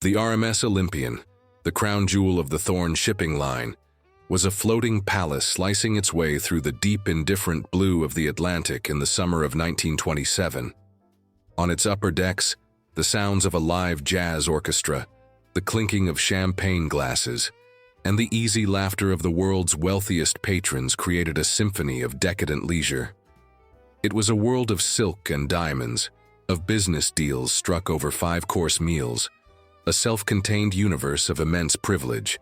The RMS Olympian, the crown jewel of the Thorne shipping line, was a floating palace slicing its way through the deep, indifferent blue of the Atlantic in the summer of 1927. On its upper decks, the sounds of a live jazz orchestra, the clinking of champagne glasses, and the easy laughter of the world's wealthiest patrons created a symphony of decadent leisure. It was a world of silk and diamonds, of business deals struck over five-course meals, a self-contained universe of immense privilege.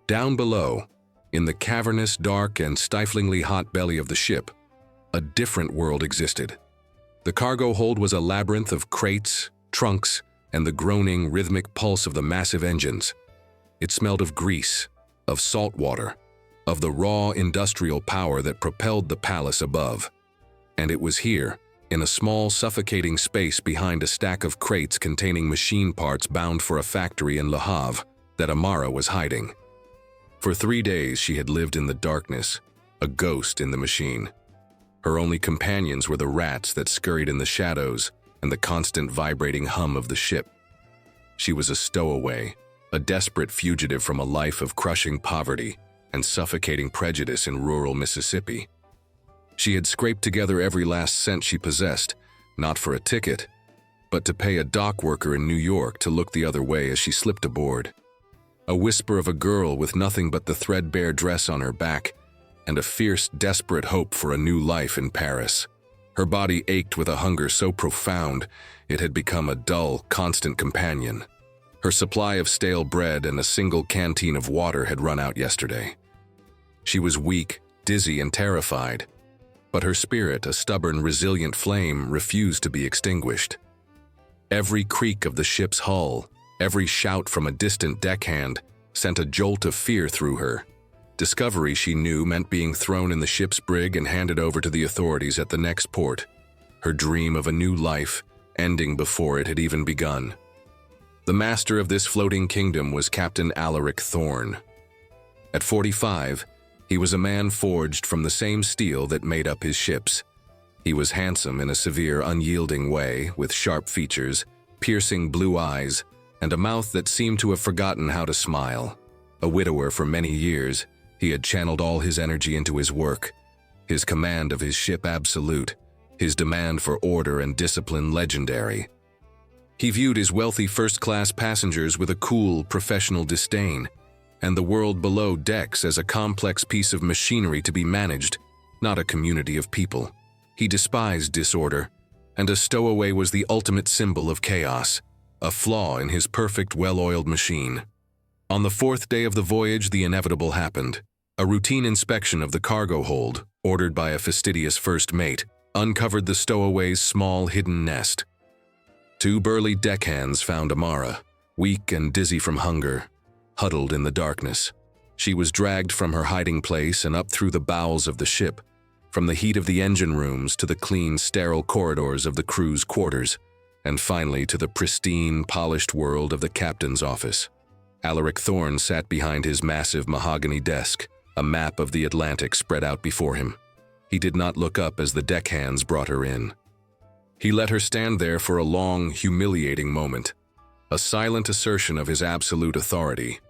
Down below, in the cavernous, dark, and stiflingly hot belly of the ship, a different world existed. The cargo hold was a labyrinth of crates, trunks, and the groaning, rhythmic pulse of the massive engines. It smelled of grease, of salt water, of the raw industrial power that propelled the palace above. And it was here, in a small, suffocating space behind a stack of crates containing machine parts bound for a factory in Le Havre, that Amara was hiding. For 3 days she had lived in the darkness, a ghost in the machine. Her only companions were the rats that scurried in the shadows and the constant vibrating hum of the ship. She was a stowaway, a desperate fugitive from a life of crushing poverty and suffocating prejudice in rural Mississippi. She had scraped together every last cent she possessed, not for a ticket, but to pay a dock worker in New York to look the other way as she slipped aboard. A whisper of a girl with nothing but the threadbare dress on her back and a fierce, desperate hope for a new life in Paris. Her body ached with a hunger so profound it had become a dull, constant companion. Her supply of stale bread and a single canteen of water had run out yesterday. She was weak, dizzy, and terrified, but her spirit, a stubborn, resilient flame, refused to be extinguished. Every creak of the ship's hull, every shout from a distant deckhand, sent a jolt of fear through her. Discovery, she knew, meant being thrown in the ship's brig and handed over to the authorities at the next port. Her dream of a new life ending before it had even begun. The master of this floating kingdom was Captain Alaric Thorne. At 45, he was a man forged from the same steel that made up his ships. He was handsome in a severe, unyielding way, with sharp features, piercing blue eyes, and a mouth that seemed to have forgotten how to smile. A widower for many years, he had channeled all his energy into his work, his command of his ship absolute, his demand for order and discipline legendary. He viewed his wealthy first-class passengers with a cool, professional disdain, and the world below decks as a complex piece of machinery to be managed, not a community of people. He despised disorder, and a stowaway was the ultimate symbol of chaos, a flaw in his perfect, well-oiled machine. On the 4th day of the voyage, the inevitable happened. A routine inspection of the cargo hold, ordered by a fastidious first mate, uncovered the stowaway's small, hidden nest. 2 burly deckhands found Amara, weak and dizzy from hunger, huddled in the darkness. She was dragged from her hiding place and up through the bowels of the ship, from the heat of the engine rooms to the clean, sterile corridors of the crew's quarters, and finally to the pristine, polished world of the captain's office. Alaric Thorne sat behind his massive mahogany desk, a map of the Atlantic spread out before him. He did not look up as the deckhands brought her in. He let her stand there for a long, humiliating moment, a silent assertion of his absolute authority.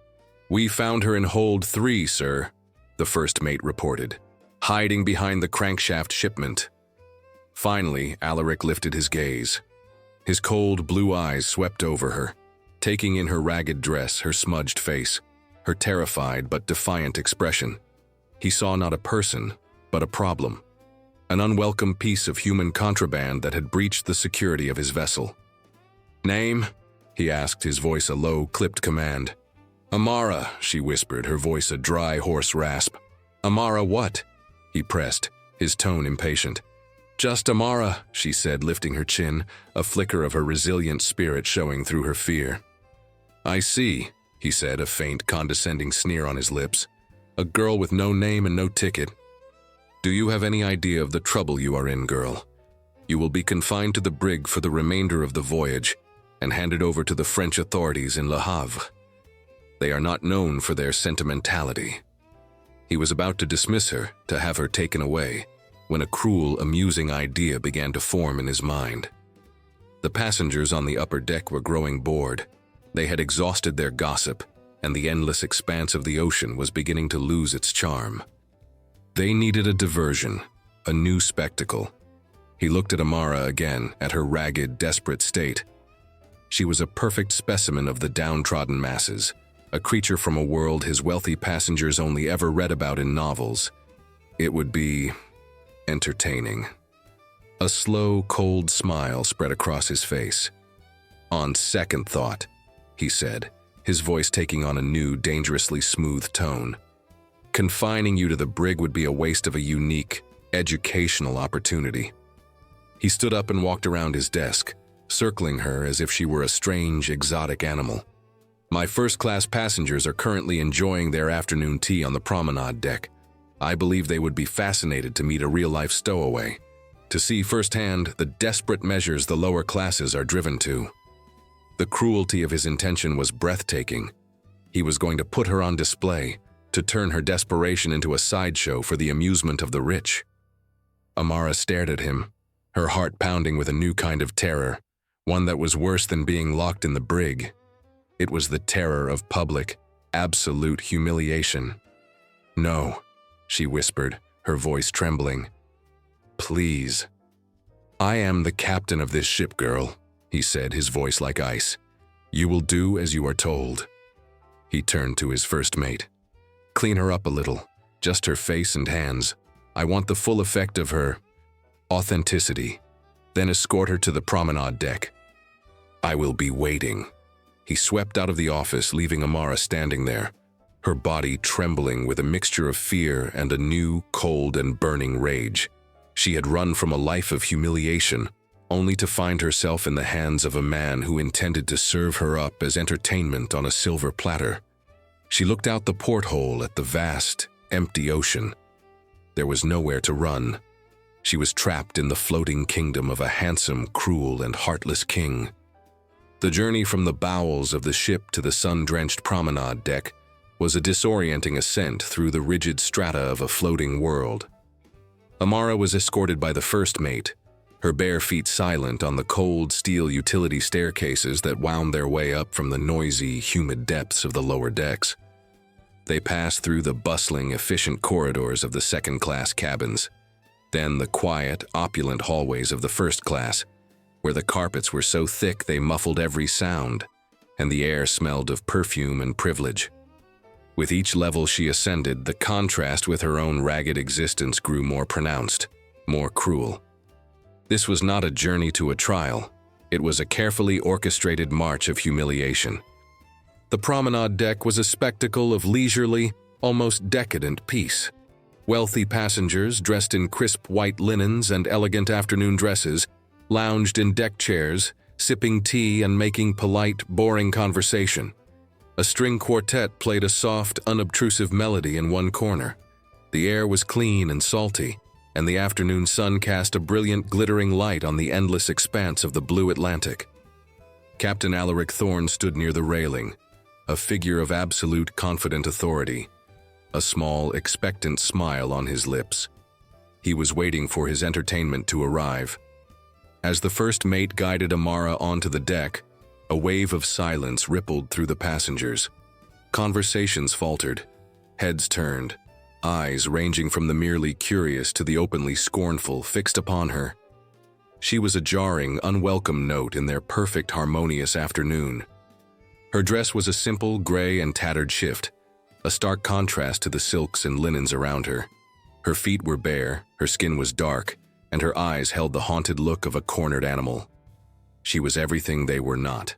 "We found her in hold 3, sir," the first mate reported, "hiding behind the crankshaft shipment." Finally, Alaric lifted his gaze. His cold blue eyes swept over her, taking in her ragged dress, her smudged face, her terrified but defiant expression. He saw not a person, but a problem, an unwelcome piece of human contraband that had breached the security of his vessel. "Name?" he asked, his voice a low, clipped command. "Amara," she whispered, her voice a dry, hoarse rasp. "Amara what?" he pressed, his tone impatient. "Just Amara," she said, lifting her chin, a flicker of her resilient spirit showing through her fear. "I see," he said, a faint, condescending sneer on his lips. "A girl with no name and no ticket. Do you have any idea of the trouble you are in, girl? You will be confined to the brig for the remainder of the voyage and handed over to the French authorities in Le Havre. They are not known for their sentimentality." He was about to dismiss her, to have her taken away, when a cruel, amusing idea began to form in his mind. The passengers on the upper deck were growing bored. They had exhausted their gossip, and the endless expanse of the ocean was beginning to lose its charm. They needed a diversion, a new spectacle. He looked at Amara again, at her ragged, desperate state. She was a perfect specimen of the downtrodden masses, a creature from a world his wealthy passengers only ever read about in novels. It would be entertaining. A slow, cold smile spread across his face. "On second thought," he said, his voice taking on a new, dangerously smooth tone, "confining you to the brig would be a waste of a unique, educational opportunity." He stood up and walked around his desk, circling her as if she were a strange, exotic animal. "My first-class passengers are currently enjoying their afternoon tea on the promenade deck. I believe they would be fascinated to meet a real-life stowaway, to see firsthand the desperate measures the lower classes are driven to." The cruelty of his intention was breathtaking. He was going to put her on display, to turn her desperation into a sideshow for the amusement of the rich. Amara stared at him, her heart pounding with a new kind of terror, one that was worse than being locked in the brig. It was the terror of public, absolute humiliation. "No," she whispered, her voice trembling. "Please." "I am the captain of this ship, girl," he said, his voice like ice. "You will do as you are told." He turned to his first mate. "Clean her up a little, just her face and hands. I want the full effect of her authenticity. Then escort her to the promenade deck. I will be waiting." He swept out of the office, leaving Amara standing there, her body trembling with a mixture of fear and a new, cold and burning rage. She had run from a life of humiliation, only to find herself in the hands of a man who intended to serve her up as entertainment on a silver platter. She looked out the porthole at the vast, empty ocean. There was nowhere to run. She was trapped in the floating kingdom of a handsome, cruel, and heartless king. The journey from the bowels of the ship to the sun-drenched promenade deck was a disorienting ascent through the rigid strata of a floating world. Amara was escorted by the first mate, her bare feet silent on the cold steel utility staircases that wound their way up from the noisy, humid depths of the lower decks. They passed through the bustling, efficient corridors of the second-class cabins, then the quiet, opulent hallways of the first class, where the carpets were so thick they muffled every sound, and the air smelled of perfume and privilege. With each level she ascended, the contrast with her own ragged existence grew more pronounced, more cruel. This was not a journey to a trial. It was a carefully orchestrated march of humiliation. The promenade deck was a spectacle of leisurely, almost decadent peace. Wealthy passengers, dressed in crisp white linens and elegant afternoon dresses, lounged in deck chairs, sipping tea and making polite, boring conversation. A string quartet played a soft, unobtrusive melody in one corner. The air was clean and salty, and the afternoon sun cast a brilliant, glittering light on the endless expanse of the blue Atlantic. Captain Alaric Thorne stood near the railing, a figure of absolute, confident authority, a small, expectant smile on his lips. He was waiting for his entertainment to arrive. As the first mate guided Amara onto the deck, a wave of silence rippled through the passengers. Conversations faltered, heads turned, eyes ranging from the merely curious to the openly scornful fixed upon her. She was a jarring, unwelcome note in their perfect, harmonious afternoon. Her dress was a simple, gray and tattered shift, a stark contrast to the silks and linens around her. Her feet were bare, her skin was dark, and her eyes held the haunted look of a cornered animal. She was everything they were not.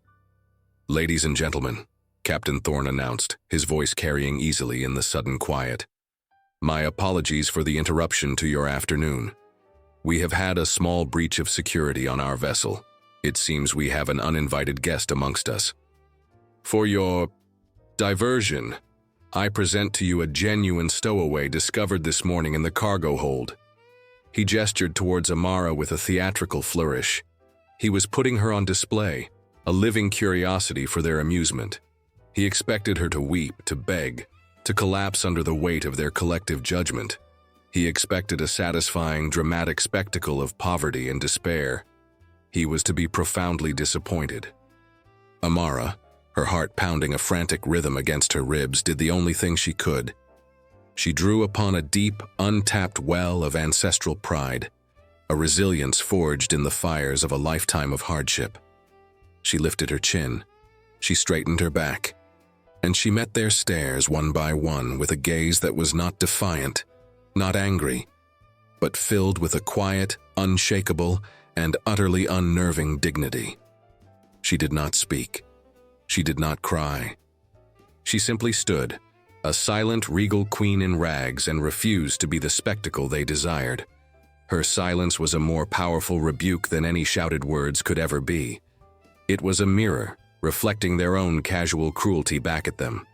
"Ladies and gentlemen," Captain Thorne announced, his voice carrying easily in the sudden quiet. "My apologies for the interruption to your afternoon. We have had a small breach of security on our vessel. It seems we have an uninvited guest amongst us. For your diversion, I present to you a genuine stowaway discovered this morning in the cargo hold." He gestured towards Amara with a theatrical flourish. He was putting her on display, a living curiosity for their amusement. He expected her to weep, to beg, to collapse under the weight of their collective judgment. He expected a satisfying, dramatic spectacle of poverty and despair. He was to be profoundly disappointed. Amara, her heart pounding a frantic rhythm against her ribs, did the only thing she could. She drew upon a deep, untapped well of ancestral pride, a resilience forged in the fires of a lifetime of hardship. She lifted her chin, she straightened her back, and she met their stares one by one with a gaze that was not defiant, not angry, but filled with a quiet, unshakable, and utterly unnerving dignity. She did not speak. She did not cry. She simply stood, a silent, regal queen in rags, and refused to be the spectacle they desired. Her silence was a more powerful rebuke than any shouted words could ever be. It was a mirror, reflecting their own casual cruelty back at them.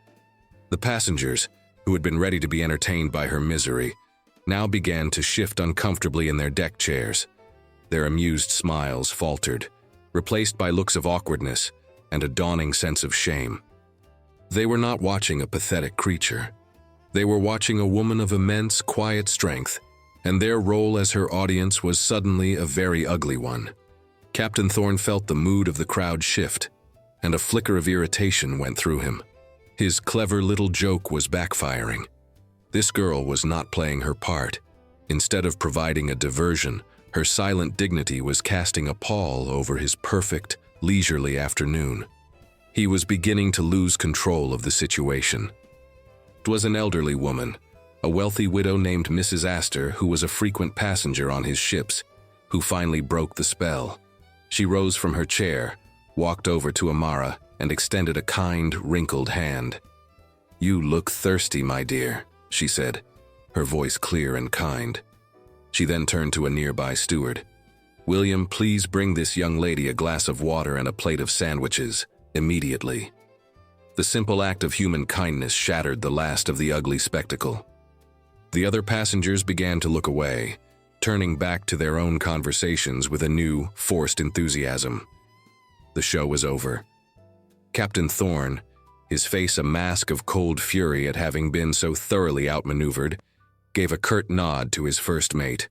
The passengers, who had been ready to be entertained by her misery, now began to shift uncomfortably in their deck chairs. Their amused smiles faltered, replaced by looks of awkwardness and a dawning sense of shame. They were not watching a pathetic creature. They were watching a woman of immense, quiet strength, and their role as her audience was suddenly a very ugly one. Captain Thorne felt the mood of the crowd shift, and a flicker of irritation went through him. His clever little joke was backfiring. This girl was not playing her part. Instead of providing a diversion, her silent dignity was casting a pall over his perfect, leisurely afternoon. He was beginning to lose control of the situation. It was an elderly woman, a wealthy widow named Mrs. Astor, who was a frequent passenger on his ships, who finally broke the spell. She rose from her chair, walked over to Amara, and extended a kind, wrinkled hand. "You look thirsty, my dear," she said, her voice clear and kind. She then turned to a nearby steward. "William, please bring this young lady a glass of water and a plate of sandwiches, immediately." The simple act of human kindness shattered the last of the ugly spectacle. The other passengers began to look away, turning back to their own conversations with a new, forced enthusiasm. The show was over. Captain Thorne, his face a mask of cold fury at having been so thoroughly outmaneuvered, gave a curt nod to his first mate.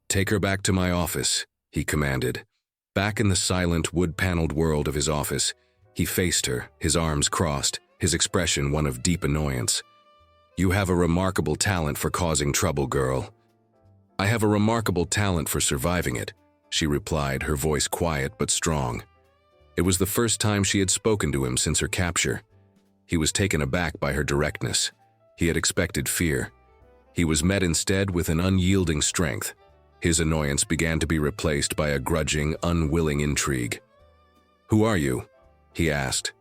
"Take her back to my office," he commanded. Back in the silent, wood-paneled world of his office, he faced her, his arms crossed, his expression one of deep annoyance. "You have a remarkable talent for causing trouble, girl." "I have a remarkable talent for surviving it," she replied, her voice quiet but strong. It was the first time she had spoken to him since her capture. He was taken aback by her directness. He had expected fear. He was met instead with an unyielding strength. His annoyance began to be replaced by a grudging, unwilling intrigue. "Who are you?" he asked.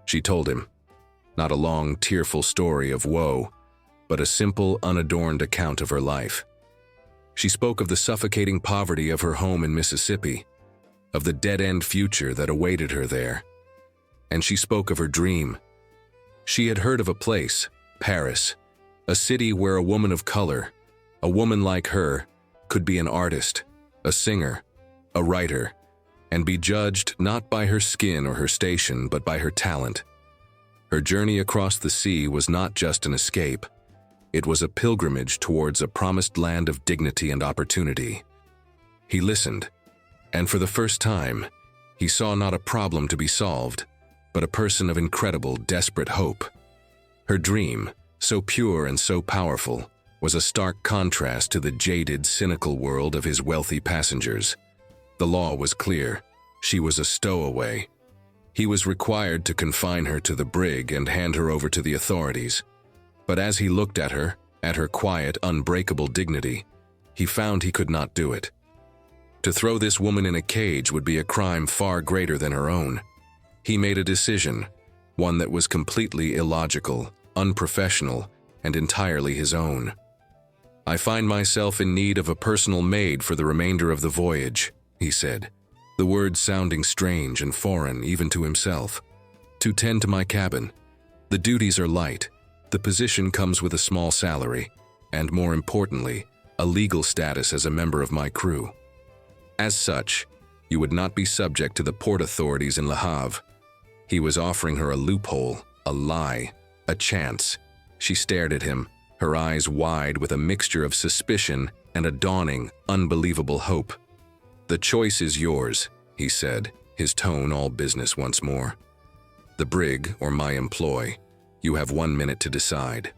She told him. Not a long, tearful story of woe, but a simple, unadorned account of her life. She spoke of the suffocating poverty of her home in Mississippi, of the dead-end future that awaited her there. And she spoke of her dream. She had heard of a place, Paris, a city where a woman of color, a woman like her, could be an artist, a singer, a writer, and be judged not by her skin or her station, but by her talent. Her journey across the sea was not just an escape. It was a pilgrimage towards a promised land of dignity and opportunity. He listened, and for the first time, he saw not a problem to be solved, but a person of incredible, desperate hope. Her dream, so pure and so powerful, was a stark contrast to the jaded, cynical world of his wealthy passengers. The law was clear. She was a stowaway. He was required to confine her to the brig and hand her over to the authorities. But as he looked at her quiet, unbreakable dignity, he found he could not do it. To throw this woman in a cage would be a crime far greater than her own. He made a decision, one that was completely illogical, unprofessional, and entirely his own. "I find myself in need of a personal maid for the remainder of the voyage," he said, the words sounding strange and foreign even to himself. "To tend to my cabin. The duties are light. The position comes with a small salary, and more importantly, a legal status as a member of my crew. As such, you would not be subject to the port authorities in Le Havre." He was offering her a loophole, a lie, a chance. She stared at him, her eyes wide with a mixture of suspicion and a dawning, unbelievable hope. "The choice is yours," he said, his tone all business once more. The brig or my employ. You have 1 minute to decide."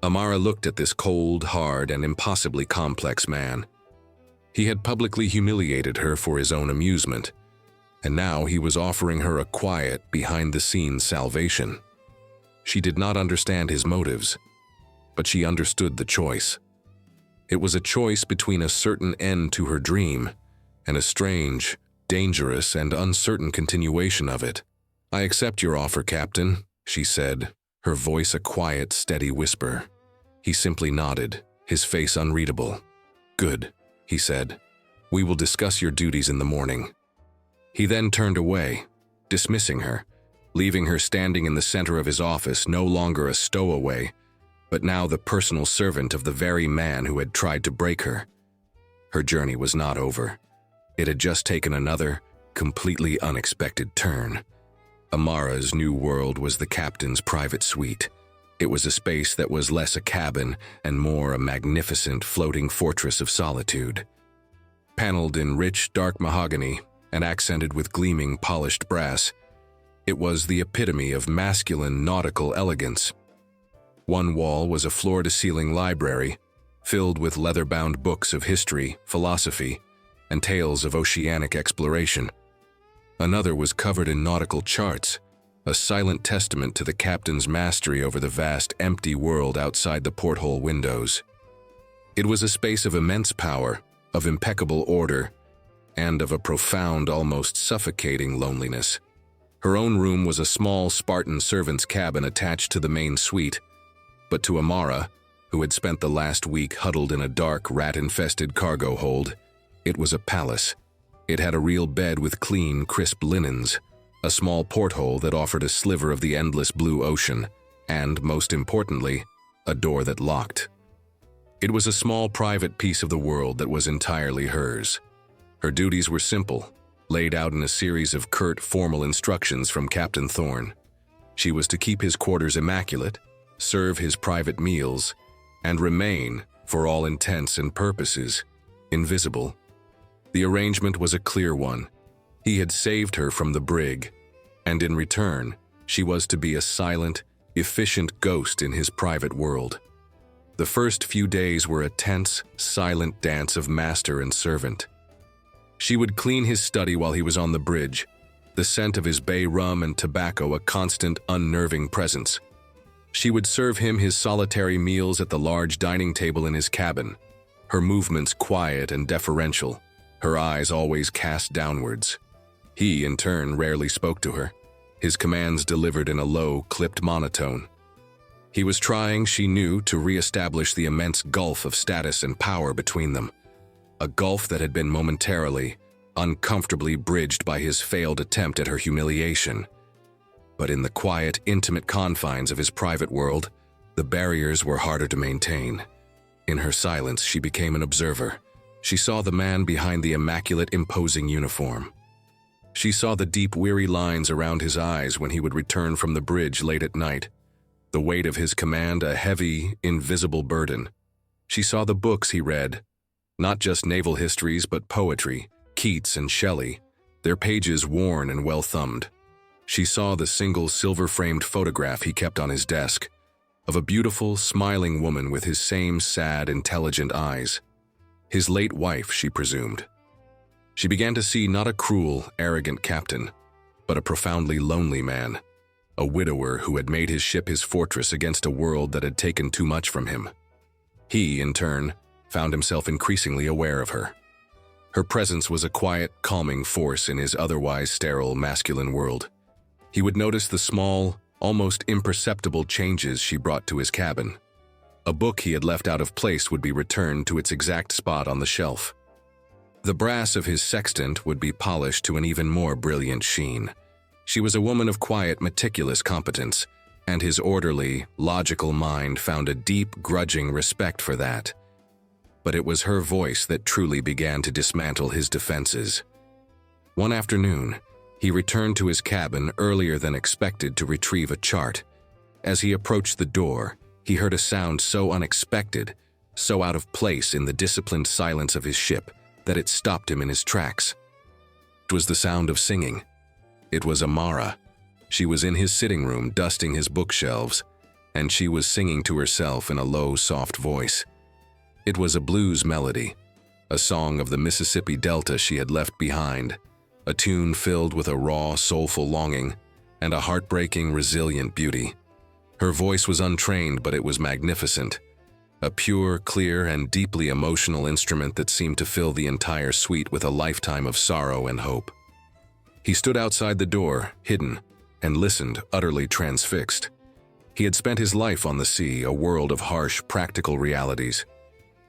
Amara looked at this cold, hard, and impossibly complex man. He had publicly humiliated her for his own amusement, and now he was offering her a quiet, behind-the-scenes salvation. She did not understand his motives, but she understood the choice. It was a choice between a certain end to her dream and a strange, dangerous, and uncertain continuation of it. "I accept your offer, Captain," she said, her voice a quiet, steady whisper. He simply nodded, his face unreadable. "Good," he said. "We will discuss your duties in the morning." He then turned away, dismissing her, leaving her standing in the center of his office, no longer a stowaway, but now the personal servant of the very man who had tried to break her. Her journey was not over. It had just taken another, completely unexpected turn. Amara's new world was the captain's private suite. It was a space that was less a cabin and more a magnificent floating fortress of solitude. Paneled in rich, dark mahogany and accented with gleaming, polished brass, it was the epitome of masculine nautical elegance. One wall was a floor-to-ceiling library, filled with leather-bound books of history, philosophy, and tales of oceanic exploration. Another was covered in nautical charts, a silent testament to the captain's mastery over the vast, empty world outside the porthole windows. It was a space of immense power, of impeccable order, and of a profound, almost suffocating loneliness. Her own room was a small, Spartan servant's cabin attached to the main suite, but to Amara, who had spent the last week huddled in a dark, rat-infested cargo hold, it was a palace. It had a real bed with clean, crisp linens, a small porthole that offered a sliver of the endless blue ocean, and, most importantly, a door that locked. It was a small private piece of the world that was entirely hers. Her duties were simple, laid out in a series of curt, formal instructions from Captain Thorne. She was to keep his quarters immaculate, serve his private meals, and remain, for all intents and purposes, invisible. The arrangement was a clear one. He had saved her from the brig, and in return, she was to be a silent, efficient ghost in his private world. The first few days were a tense, silent dance of master and servant. She would clean his study while he was on the bridge, the scent of his bay rum and tobacco a constant, unnerving presence. She would serve him his solitary meals at the large dining table in his cabin, her movements quiet and deferential, her eyes always cast downwards. He, in turn, rarely spoke to her, his commands delivered in a low, clipped monotone. He was trying, she knew, to re-establish the immense gulf of status and power between them, a gulf that had been momentarily, uncomfortably bridged by his failed attempt at her humiliation. But in the quiet, intimate confines of his private world, the barriers were harder to maintain. In her silence, she became an observer. She saw the man behind the immaculate, imposing uniform. She saw the deep, weary lines around his eyes when he would return from the bridge late at night, the weight of his command a heavy, invisible burden. She saw the books he read, not just naval histories but poetry, Keats and Shelley, their pages worn and well-thumbed. She saw the single silver-framed photograph he kept on his desk, of a beautiful, smiling woman with his same sad, intelligent eyes. His late wife, she presumed. She began to see not a cruel, arrogant captain, but a profoundly lonely man, a widower who had made his ship his fortress against a world that had taken too much from him. He, in turn, found himself increasingly aware of her. Her presence was a quiet, calming force in his otherwise sterile, masculine world. He would notice the small, almost imperceptible changes she brought to his cabin. A book he had left out of place would be returned to its exact spot on the shelf. The brass of his sextant would be polished to an even more brilliant sheen. She was a woman of quiet, meticulous competence, and his orderly, logical mind found a deep, grudging respect for that. But it was her voice that truly began to dismantle his defenses. One afternoon, he returned to his cabin earlier than expected to retrieve a chart. As he approached the door, he heard a sound so unexpected, so out of place in the disciplined silence of his ship, that it stopped him in his tracks. It was the sound of singing. It was Amara. She was in his sitting room dusting his bookshelves, and she was singing to herself in a low, soft voice. It was a blues melody, a song of the Mississippi Delta she had left behind, a tune filled with a raw, soulful longing and a heartbreaking, resilient beauty. Her voice was untrained, but it was magnificent, a pure, clear, and deeply emotional instrument that seemed to fill the entire suite with a lifetime of sorrow and hope. He stood outside the door, hidden, and listened, utterly transfixed. He had spent his life on the sea, a world of harsh, practical realities.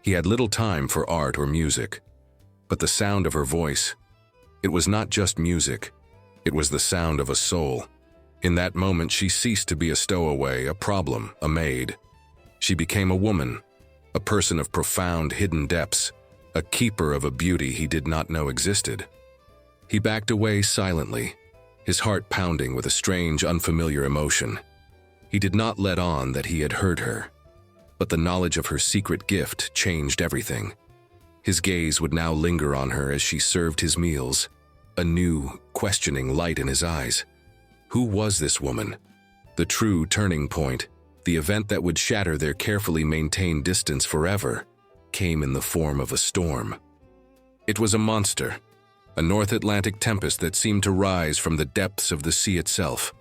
He had little time for art or music. But the sound of her voice, it was not just music. It was the sound of a soul. In that moment, she ceased to be a stowaway, a problem, a maid. She became a woman, a person of profound, hidden depths, a keeper of a beauty he did not know existed. He backed away silently, his heart pounding with a strange, unfamiliar emotion. He did not let on that he had heard her, but the knowledge of her secret gift changed everything. His gaze would now linger on her as she served his meals, a new, questioning light in his eyes. Who was this woman? The true turning point, the event that would shatter their carefully maintained distance forever, came in the form of a storm. It was a monster, a North Atlantic tempest that seemed to rise from the depths of the sea itself.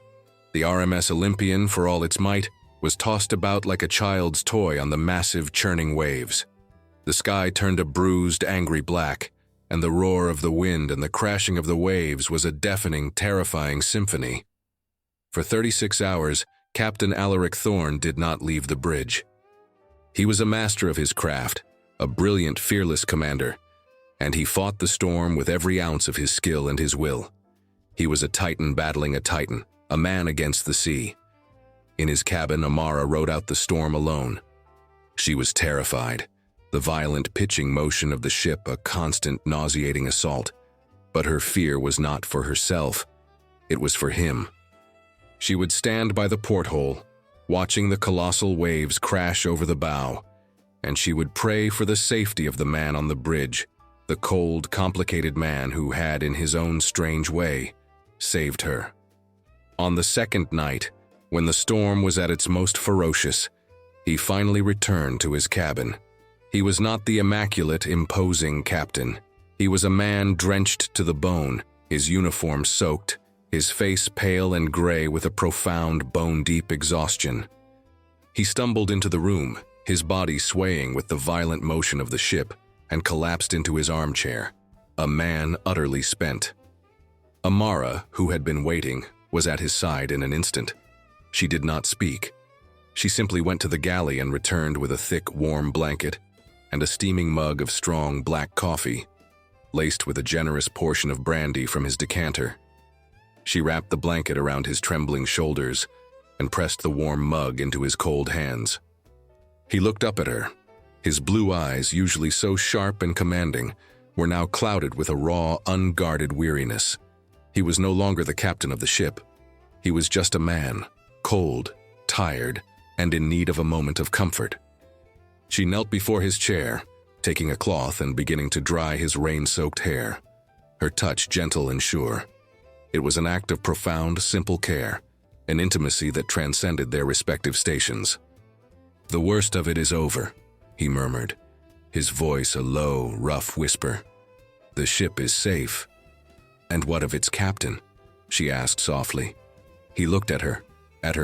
The RMS Olympian, for all its might, was tossed about like a child's toy on the massive, churning waves. The sky turned a bruised, angry black, and the roar of the wind and the crashing of the waves was a deafening, terrifying symphony. For 36 hours, Captain Alaric Thorne did not leave the bridge. He was a master of his craft, a brilliant, fearless commander, and he fought the storm with every ounce of his skill and his will. He was a titan battling a titan, a man against the sea. In his cabin, Amara rode out the storm alone. She was terrified, the violent pitching motion of the ship a constant, nauseating assault. But her fear was not for herself, it was for him. She would stand by the porthole, watching the colossal waves crash over the bow, and she would pray for the safety of the man on the bridge, the cold, complicated man who had, in his own strange way, saved her. On the second night, when the storm was at its most ferocious, he finally returned to his cabin. He was not the immaculate, imposing captain. He was a man drenched to the bone, his uniform soaked, his face pale and gray with a profound, bone-deep exhaustion. He stumbled into the room, his body swaying with the violent motion of the ship, and collapsed into his armchair, a man utterly spent. Amara, who had been waiting, was at his side in an instant. She did not speak. She simply went to the galley and returned with a thick, warm blanket and a steaming mug of strong black coffee, laced with a generous portion of brandy from his decanter. She wrapped the blanket around his trembling shoulders and pressed the warm mug into his cold hands. He looked up at her. His blue eyes, usually so sharp and commanding, were now clouded with a raw, unguarded weariness. He was no longer the captain of the ship. He was just a man, cold, tired, and in need of a moment of comfort. She knelt before his chair, taking a cloth and beginning to dry his rain-soaked hair, her touch gentle and sure. It was an act of profound, simple care, an intimacy that transcended their respective stations. "The worst of it is over," he murmured, his voice a low, rough whisper. "The ship is safe." "And what of its captain?" she asked softly. He looked at her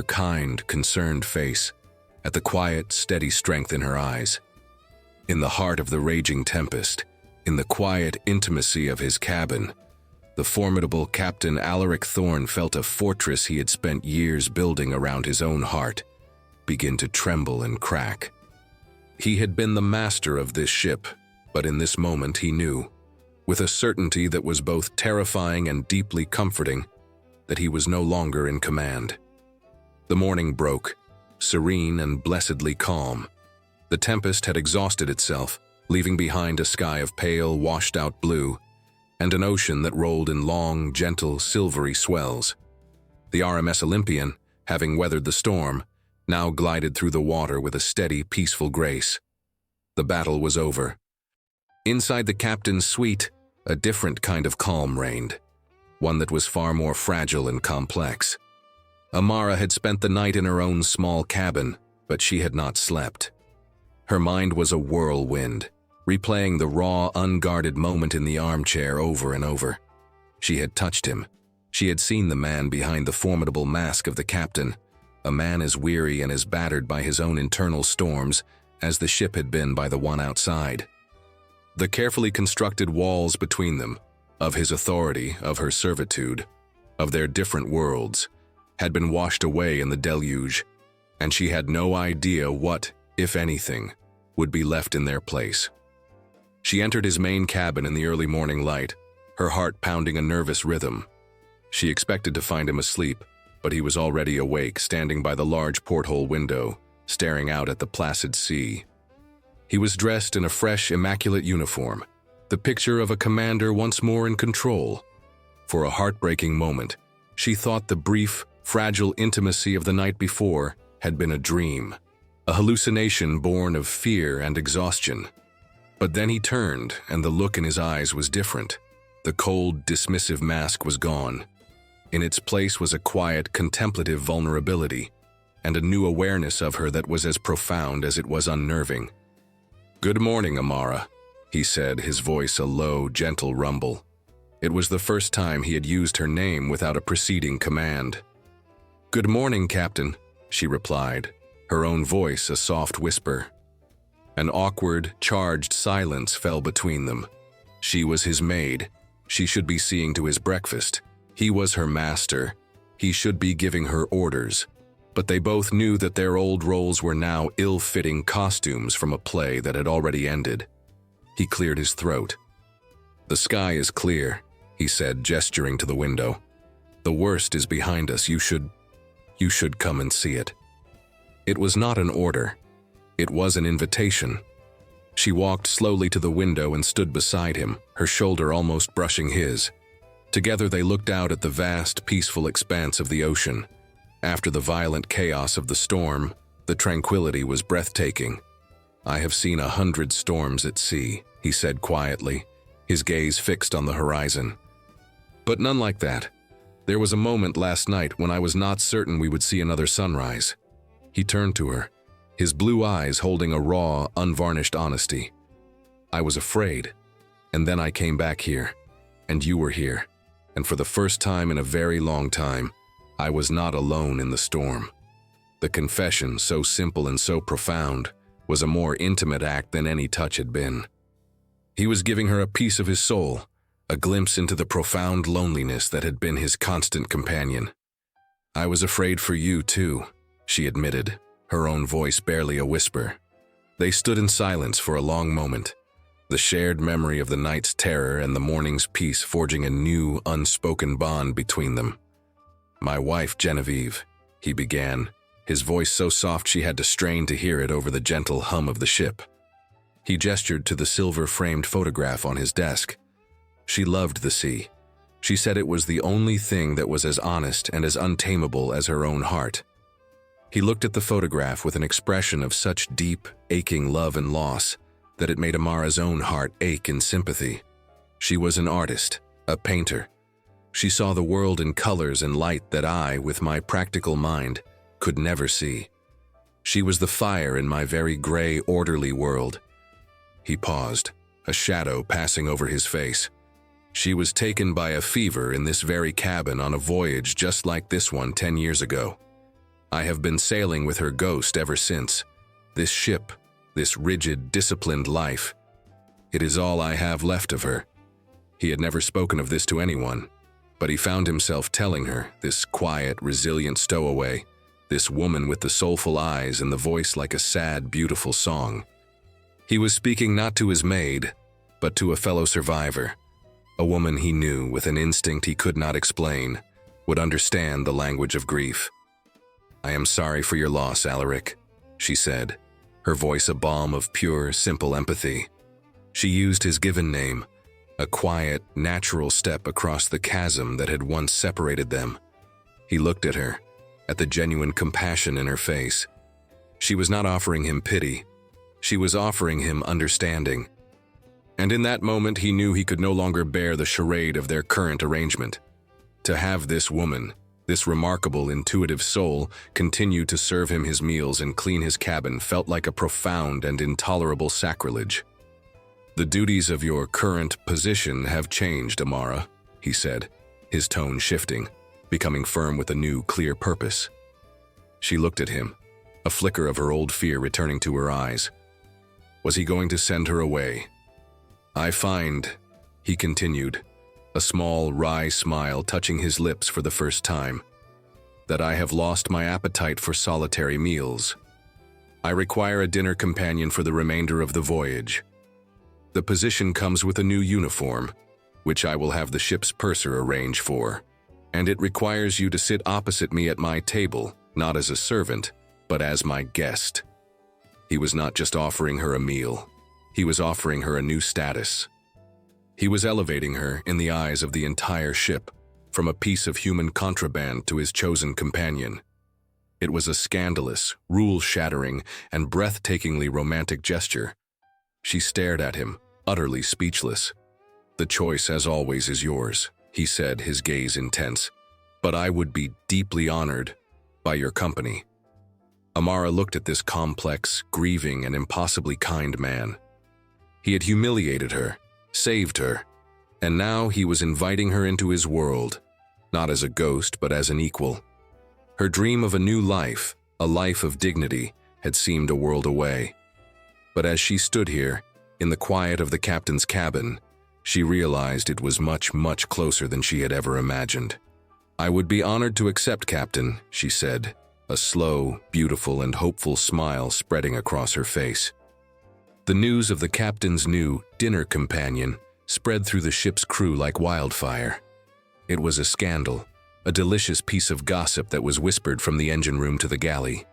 kind, concerned face, at the quiet, steady strength in her eyes. In the heart of the raging tempest, in the quiet intimacy of his cabin, the formidable Captain Alaric Thorne felt a fortress he had spent years building around his own heart begin to tremble and crack. He had been the master of this ship, but in this moment he knew, with a certainty that was both terrifying and deeply comforting, that he was no longer in command. The morning broke, serene and blessedly calm. The tempest had exhausted itself, leaving behind a sky of pale, washed-out blue, and an ocean that rolled in long, gentle, silvery swells. The RMS Olympian, having weathered the storm, now glided through the water with a steady, peaceful grace. The battle was over. Inside the captain's suite, a different kind of calm reigned, one that was far more fragile and complex. Amara had spent the night in her own small cabin, but she had not slept. Her mind was a whirlwind, replaying the raw, unguarded moment in the armchair over and over. She had touched him. She had seen the man behind the formidable mask of the captain, a man as weary and as battered by his own internal storms as the ship had been by the one outside. The carefully constructed walls between them, of his authority, of her servitude, of their different worlds, had been washed away in the deluge, and she had no idea what, if anything, would be left in their place. She entered his main cabin in the early morning light, her heart pounding a nervous rhythm. She expected to find him asleep, but he was already awake, standing by the large porthole window, staring out at the placid sea. He was dressed in a fresh, immaculate uniform, the picture of a commander once more in control. For a heartbreaking moment, she thought the brief, fragile intimacy of the night before had been a dream, a hallucination born of fear and exhaustion. But then he turned, and the look in his eyes was different. The cold, dismissive mask was gone. In its place was a quiet, contemplative vulnerability, and a new awareness of her that was as profound as it was unnerving. "Good morning, Amara," he said, his voice a low, gentle rumble. It was the first time he had used her name without a preceding command. "Good morning, Captain," she replied, her own voice a soft whisper. An awkward, charged silence fell between them. She was his maid. She should be seeing to his breakfast. He was her master. He should be giving her orders. But they both knew that their old roles were now ill-fitting costumes from a play that had already ended. He cleared his throat. "The sky is clear," he said, gesturing to the window. "The worst is behind us. You should come and see it." It was not an order. It was an invitation. She walked slowly to the window and stood beside him, her shoulder almost brushing his. Together they looked out at the vast, peaceful expanse of the ocean. After the violent chaos of the storm, the tranquility was breathtaking. "I have seen 100 storms at sea," he said quietly, his gaze fixed on the horizon. "But none like that. There was a moment last night when I was not certain we would see another sunrise." He turned to her, his blue eyes holding a raw, unvarnished honesty. "I was afraid, and then I came back here, and you were here, and for the first time in a very long time, I was not alone in the storm." The confession, so simple and so profound, was a more intimate act than any touch had been. He was giving her a piece of his soul, a glimpse into the profound loneliness that had been his constant companion. "I was afraid for you, too," she admitted, her own voice barely a whisper. They stood in silence for a long moment, the shared memory of the night's terror and the morning's peace forging a new, unspoken bond between them. "My wife, Genevieve," he began, his voice so soft she had to strain to hear it over the gentle hum of the ship. He gestured to the silver-framed photograph on his desk. "She loved the sea. She said it was the only thing that was as honest and as untamable as her own heart." He looked at the photograph with an expression of such deep, aching love and loss that it made Amara's own heart ache in sympathy. She was an artist, a painter. She saw the world in colors and light that I, with my practical mind, could never see. She was the fire in my very gray, orderly world. He paused, a shadow passing over his face. "She was taken by a fever in this very cabin on a voyage just like this one 10 years ago. I have been sailing with her ghost ever since. This ship, this rigid, disciplined life. It is all I have left of her." He had never spoken of this to anyone, but he found himself telling her, this quiet, resilient stowaway, this woman with the soulful eyes and the voice like a sad, beautiful song. He was speaking not to his maid, but to a fellow survivor, a woman he knew with an instinct he could not explain, would understand the language of grief. "I am sorry for your loss, Alaric," she said, her voice a balm of pure, simple empathy. She used his given name, a quiet, natural step across the chasm that had once separated them. He looked at her, at the genuine compassion in her face. She was not offering him pity. She was offering him understanding. And in that moment he knew he could no longer bear the charade of their current arrangement. To have this woman, This remarkable, intuitive soul continued to serve him his meals and clean his cabin felt like a profound and intolerable sacrilege. "The duties of your current position have changed, Amara," he said, his tone shifting, becoming firm with a new, clear purpose. She looked at him, a flicker of her old fear returning to her eyes. Was he going to send her away? "I find," he continued, a small, wry smile touching his lips for the first time, "that I have lost my appetite for solitary meals. I require a dinner companion for the remainder of the voyage. The position comes with a new uniform, which I will have the ship's purser arrange for, and it requires you to sit opposite me at my table, not as a servant, but as my guest." He was not just offering her a meal, he was offering her a new status. He was elevating her in the eyes of the entire ship, from a piece of human contraband to his chosen companion. It was a scandalous, rule-shattering, and breathtakingly romantic gesture. She stared at him, utterly speechless. "The choice, as always, is yours," he said, his gaze intense, "but I would be deeply honored by your company." Amara looked at this complex, grieving, and impossibly kind man. He had humiliated her, saved her, and now he was inviting her into his world, not as a ghost but as an equal. Her dream of a new life, a life of dignity, had seemed a world away. But as she stood here, in the quiet of the captain's cabin, she realized it was much, much closer than she had ever imagined. "I would be honored to accept, Captain," she said, a slow, beautiful, and hopeful smile spreading across her face. The news of the captain's new dinner companion spread through the ship's crew like wildfire. It was a scandal, a delicious piece of gossip that was whispered from the engine room to the galley.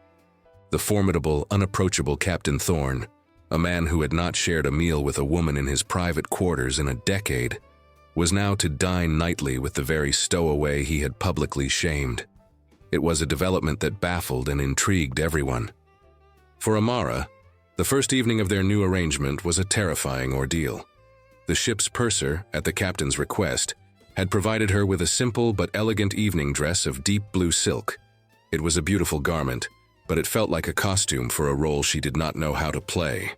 The formidable, unapproachable Captain Thorne, a man who had not shared a meal with a woman in his private quarters in a decade, was now to dine nightly with the very stowaway he had publicly shamed. It was a development that baffled and intrigued everyone. For Amara, the first evening of their new arrangement was a terrifying ordeal. The ship's purser, at the captain's request, had provided her with a simple but elegant evening dress of deep blue silk. It was a beautiful garment, but it felt like a costume for a role she did not know how to play.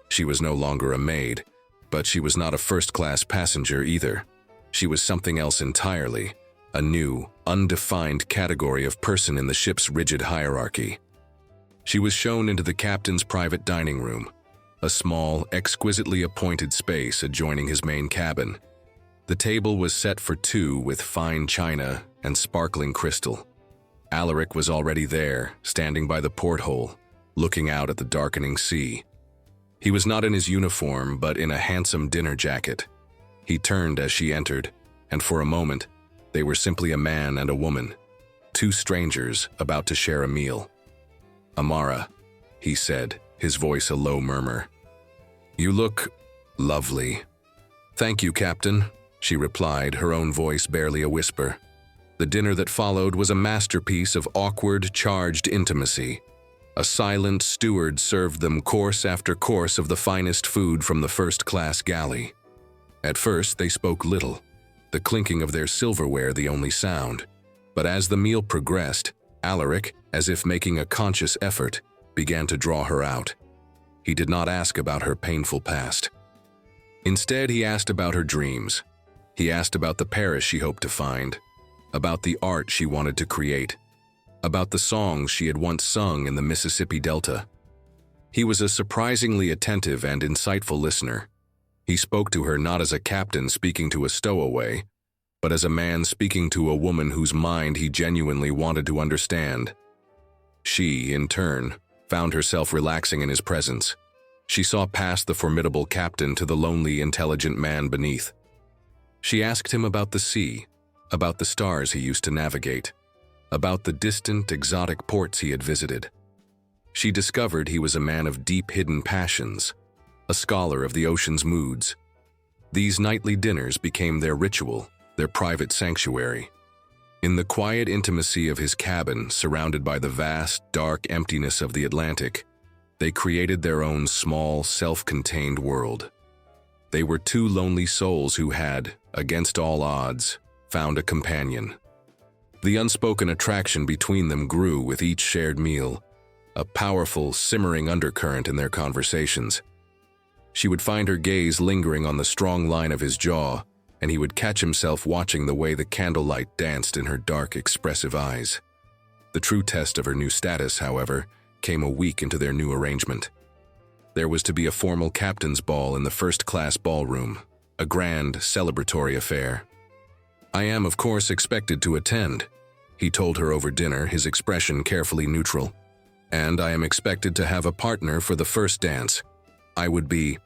She was no longer a maid, but she was not a first-class passenger either. She was something else entirely, a new, undefined category of person in the ship's rigid hierarchy. She was shown into the captain's private dining room, a small, exquisitely appointed space adjoining his main cabin. The table was set for two with fine china and sparkling crystal. Alaric was already there, standing by the porthole, looking out at the darkening sea. He was not in his uniform, but in a handsome dinner jacket. He turned as she entered, and for a moment, they were simply a man and a woman, two strangers about to share a meal. "Amara," he said, his voice a low murmur. "You look lovely." "Thank you, Captain," she replied, her own voice barely a whisper. The dinner that followed was a masterpiece of awkward, charged intimacy. A silent steward served them course after course of the finest food from the first-class galley. At first, they spoke little, the clinking of their silverware the only sound. But as the meal progressed, Alaric, as if making a conscious effort, began to draw her out. He did not ask about her painful past. Instead, he asked about her dreams. He asked about the Paris she hoped to find, about the art she wanted to create, about the songs she had once sung in the Mississippi Delta. He was a surprisingly attentive and insightful listener. He spoke to her not as a captain speaking to a stowaway, but as a man speaking to a woman whose mind he genuinely wanted to understand. She, in turn, found herself relaxing in his presence. She saw past the formidable captain to the lonely, intelligent man beneath. She asked him about the sea, about the stars he used to navigate, about the distant, exotic ports he had visited. She discovered he was a man of deep hidden passions, a scholar of the ocean's moods. These nightly dinners became their ritual, their private sanctuary. In the quiet intimacy of his cabin, surrounded by the vast, dark emptiness of the Atlantic, they created their own small, self-contained world. They were two lonely souls who had, against all odds, found a companion. The unspoken attraction between them grew with each shared meal, a powerful, simmering undercurrent in their conversations. She would find her gaze lingering on the strong line of his jaw, and he would catch himself watching the way the candlelight danced in her dark, expressive eyes. The true test of her new status, however, came a week into their new arrangement. There was to be a formal captain's ball in the first-class ballroom, a grand, celebratory affair. "I am, of course, expected to attend," he told her over dinner, his expression carefully neutral. "And I am expected to have a partner for the first dance. I would be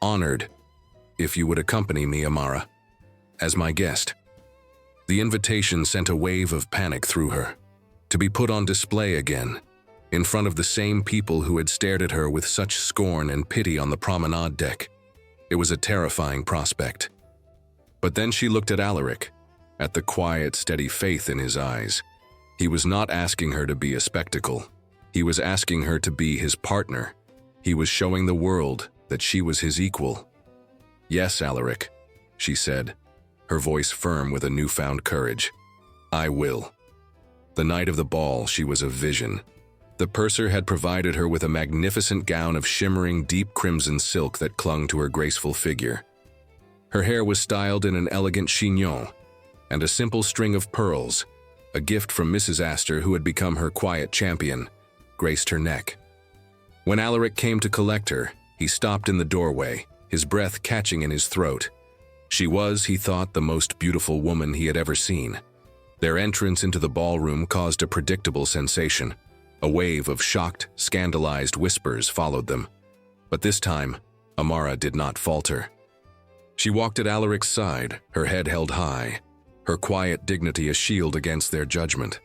honored if you would accompany me, Amara, as my guest." The invitation sent a wave of panic through her. To be put on display again, in front of the same people who had stared at her with such scorn and pity on the promenade deck. It was a terrifying prospect. But then she looked at Alaric, at the quiet, steady faith in his eyes. He was not asking her to be a spectacle. He was asking her to be his partner. He was showing the world that she was his equal. "Yes, Alaric," she said, her voice firm with a newfound courage. "I will." The night of the ball, she was a vision. The purser had provided her with a magnificent gown of shimmering deep crimson silk that clung to her graceful figure. Her hair was styled in an elegant chignon, and a simple string of pearls, a gift from Mrs. Astor who had become her quiet champion, graced her neck. When Alaric came to collect her, he stopped in the doorway, his breath catching in his throat. She was, he thought, the most beautiful woman he had ever seen. Their entrance into the ballroom caused a predictable sensation. A wave of shocked, scandalized whispers followed them. But this time, Amara did not falter. She walked at Alaric's side, her head held high, her quiet dignity a shield against their judgment.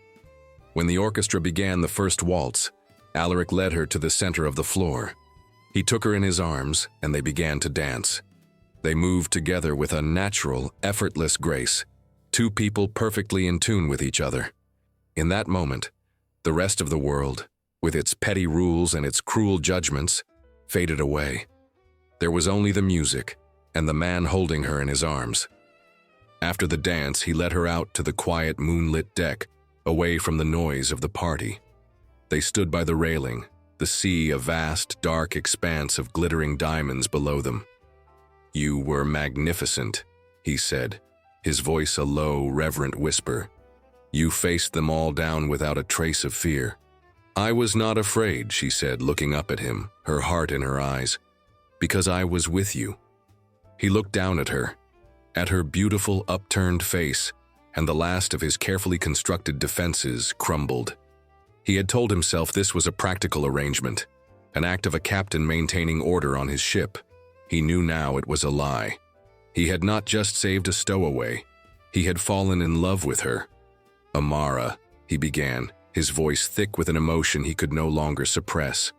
When the orchestra began the first waltz, Alaric led her to the center of the floor. He took her in his arms, and they began to dance. They moved together with a natural, effortless grace, two people perfectly in tune with each other. In that moment, the rest of the world, with its petty rules and its cruel judgments, faded away. There was only the music, and the man holding her in his arms. After the dance, he led her out to the quiet moonlit deck, away from the noise of the party. They stood by the railing, the sea a vast, dark expanse of glittering diamonds below them. "You were magnificent," he said, his voice a low, reverent whisper. "You faced them all down without a trace of fear." "I was not afraid," she said, looking up at him, her heart in her eyes, "because I was with you." He looked down at her beautiful, upturned face, and the last of his carefully constructed defenses crumbled. He had told himself this was a practical arrangement, an act of a captain maintaining order on his ship. He knew now it was a lie. He had not just saved a stowaway. He had fallen in love with her. "Amara," he began, his voice thick with an emotion he could no longer suppress.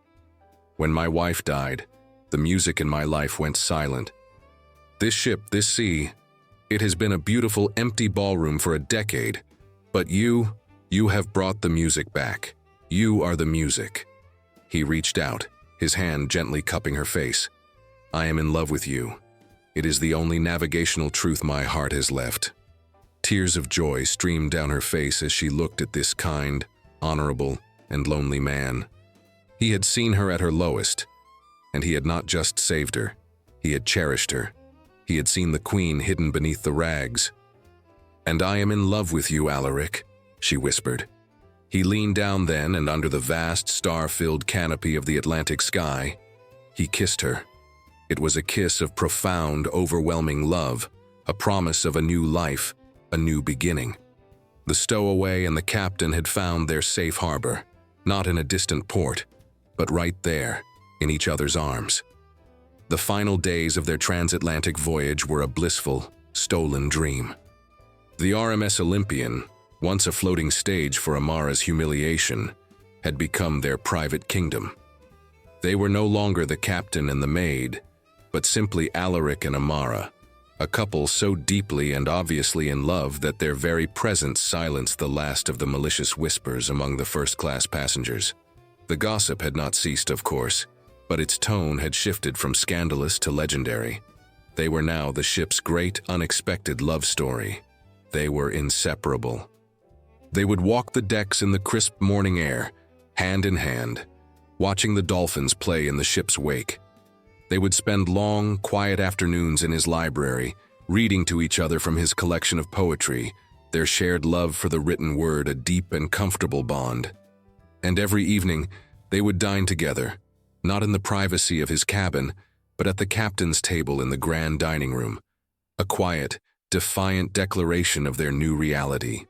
"When my wife died, the music in my life went silent. This ship, this sea, it has been a beautiful, empty ballroom for a decade. But you have brought the music back. You are the music." He reached out, his hand gently cupping her face. "I am in love with you. It is the only navigational truth my heart has left." Tears of joy streamed down her face as she looked at this kind, honorable, and lonely man. He had seen her at her lowest, and he had not just saved her, he had cherished her. He had seen the queen hidden beneath the rags. "And I am in love with you, Alaric," she whispered. He leaned down then, and under the vast, star-filled canopy of the Atlantic sky, he kissed her. It was a kiss of profound, overwhelming love, a promise of a new life, a new beginning. The stowaway and the captain had found their safe harbor, not in a distant port, but right there, in each other's arms. The final days of their transatlantic voyage were a blissful, stolen dream. The RMS Olympian, once a floating stage for Amara's humiliation, had become their private kingdom. They were no longer the captain and the maid, but simply Alaric and Amara, a couple so deeply and obviously in love that their very presence silenced the last of the malicious whispers among the first-class passengers. The gossip had not ceased, of course, but its tone had shifted from scandalous to legendary. They were now the ship's great, unexpected love story. They were inseparable. They would walk the decks in the crisp morning air, hand in hand, watching the dolphins play in the ship's wake. They would spend long, quiet afternoons in his library, reading to each other from his collection of poetry, their shared love for the written word a deep and comfortable bond. And every evening, they would dine together, not in the privacy of his cabin, but at the captain's table in the grand dining room, a quiet, defiant declaration of their new reality.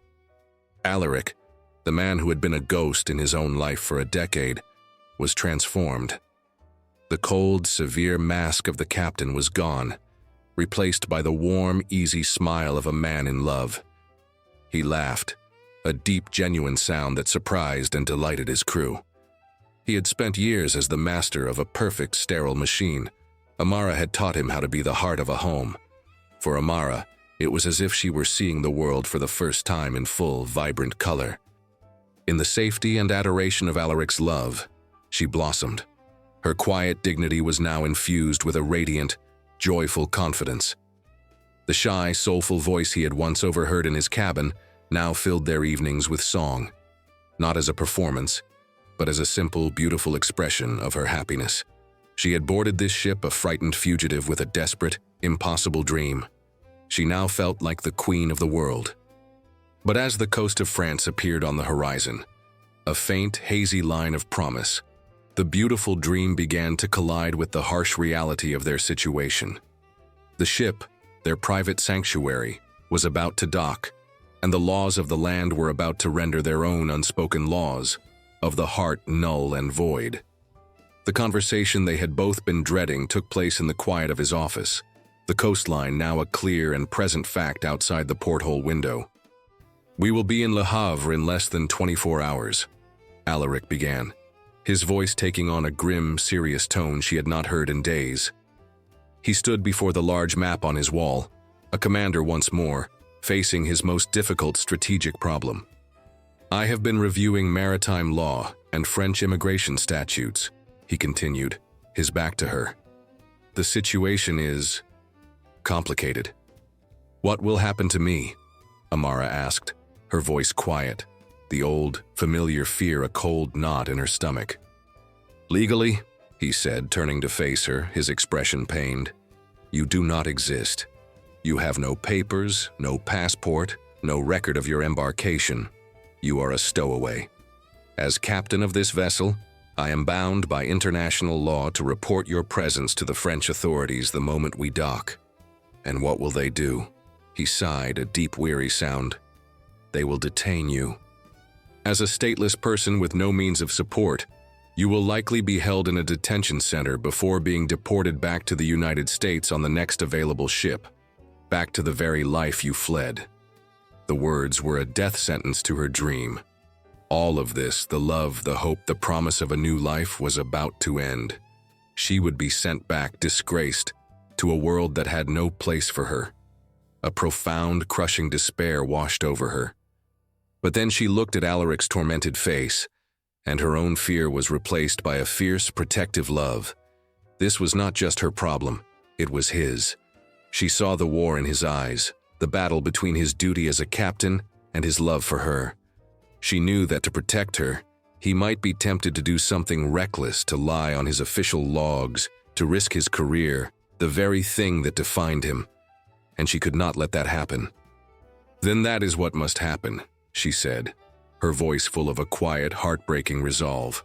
Alaric, the man who had been a ghost in his own life for a decade, was transformed. The cold, severe mask of the captain was gone, replaced by the warm, easy smile of a man in love. He laughed, a deep, genuine sound that surprised and delighted his crew. He had spent years as the master of a perfect, sterile machine. Amara had taught him how to be the heart of a home. For Amara, it was as if she were seeing the world for the first time in full, vibrant color. In the safety and adoration of Alaric's love, she blossomed. Her quiet dignity was now infused with a radiant, joyful confidence. The shy, soulful voice he had once overheard in his cabin now filled their evenings with song, not as a performance, but as a simple, beautiful expression of her happiness. She had boarded this ship a frightened fugitive with a desperate, impossible dream. She now felt like the queen of the world. But as the coast of France appeared on the horizon, a faint, hazy line of promise, the beautiful dream began to collide with the harsh reality of their situation. The ship, their private sanctuary, was about to dock, and the laws of the land were about to render their own unspoken laws of the heart null and void. The conversation they had both been dreading took place in the quiet of his office, the coastline now a clear and present fact outside the porthole window. "We will be in Le Havre in less than 24 hours, Alaric began, his voice taking on a grim, serious tone she had not heard in days. He stood before the large map on his wall, a commander once more, facing his most difficult strategic problem. "I have been reviewing maritime law and French immigration statutes," he continued, his back to her. "The situation is complicated." "What will happen to me?" Amara asked, her voice quiet, the old, familiar fear a cold knot in her stomach. "Legally," he said, turning to face her, his expression pained, "you do not exist. You have no papers, no passport, no record of your embarkation. You are a stowaway. As captain of this vessel, I am bound by international law to report your presence to the French authorities the moment we dock. And what will they do?" He sighed, a deep, weary sound. "They will detain you. As a stateless person with no means of support, you will likely be held in a detention center before being deported back to the United States on the next available ship, back to the very life you fled." The words were a death sentence to her dream. All of this, the love, the hope, the promise of a new life, was about to end. She would be sent back, disgraced, to a world that had no place for her. A profound, crushing despair washed over her. But then she looked at Alaric's tormented face, and her own fear was replaced by a fierce, protective love. This was not just her problem, it was his. She saw the war in his eyes, the battle between his duty as a captain and his love for her. She knew that to protect her, he might be tempted to do something reckless, to lie on his official logs, to risk his career, the very thing that defined him. And she could not let that happen. "Then that is what must happen," she said, her voice full of a quiet, heartbreaking resolve.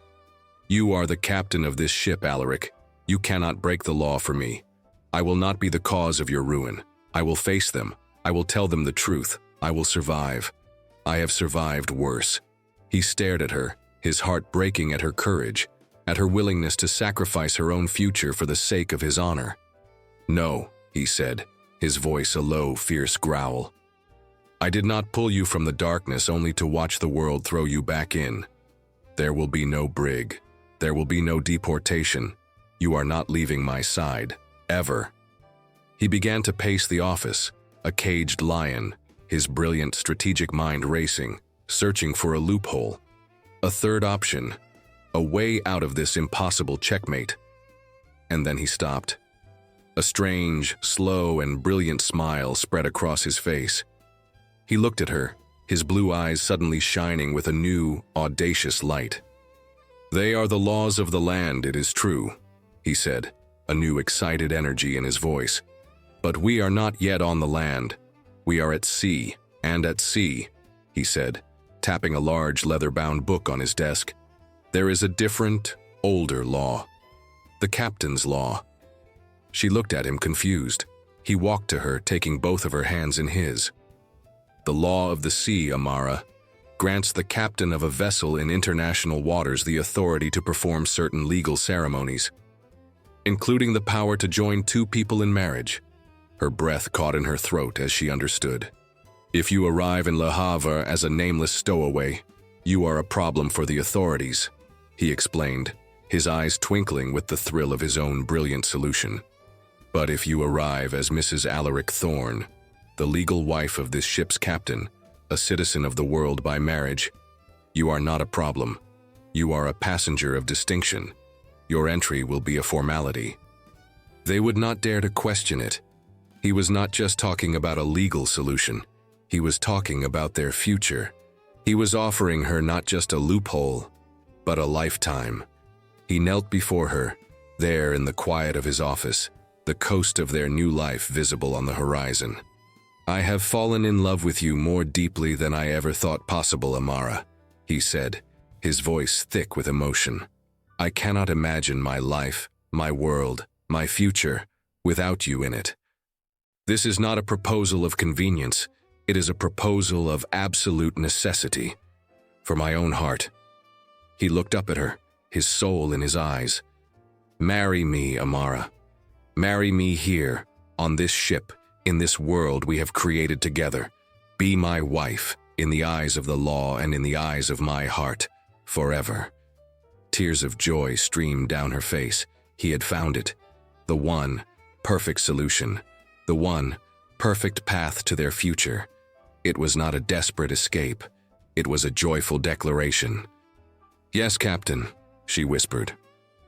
"You are the captain of this ship, Alaric. You cannot break the law for me. I will not be the cause of your ruin. I will face them. I will tell them the truth. I will survive. I have survived worse." He stared at her, his heart breaking at her courage, at her willingness to sacrifice her own future for the sake of his honor. "No," he said, his voice a low, fierce growl. "I did not pull you from the darkness only to watch the world throw you back in. There will be no brig. There will be no deportation. You are not leaving my side, ever." He began to pace the office, a caged lion, his brilliant strategic mind racing, searching for a loophole, a third option, a way out of this impossible checkmate. And then he stopped. A strange, slow, and brilliant smile spread across his face. He looked at her, his blue eyes suddenly shining with a new, audacious light. "They are the laws of the land, it is true," he said, a new excited energy in his voice. "But we are not yet on the land. We are at sea, and at sea," he said, tapping a large leather-bound book on his desk. "There is a different, older law. The captain's law." She looked at him confused. He walked to her, taking both of her hands in his. "The law of the sea, Amara, grants the captain of a vessel in international waters the authority to perform certain legal ceremonies, including the power to join two people in marriage." Her breath caught in her throat as she understood. "If you arrive in Le Havre as a nameless stowaway, you are a problem for the authorities," he explained, his eyes twinkling with the thrill of his own brilliant solution. "But if you arrive as Mrs. Alaric Thorne, the legal wife of this ship's captain, a citizen of the world by marriage, you are not a problem. You are a passenger of distinction. Your entry will be a formality." They would not dare to question it. He was not just talking about a legal solution. He was talking about their future. He was offering her not just a loophole, but a lifetime. He knelt before her, there in the quiet of his office, the coast of their new life visible on the horizon. "I have fallen in love with you more deeply than I ever thought possible, Amara," he said, his voice thick with emotion. "I cannot imagine my life, my world, my future, without you in it. This is not a proposal of convenience. It is a proposal of absolute necessity. For my own heart." He looked up at her, his soul in his eyes. "Marry me, Amara. Marry me here, on this ship, in this world we have created together. Be my wife, in the eyes of the law and in the eyes of my heart, forever." Tears of joy streamed down her face. He had found it. The one perfect solution. The one perfect path to their future. It was not a desperate escape. It was a joyful declaration. "Yes, Captain," she whispered,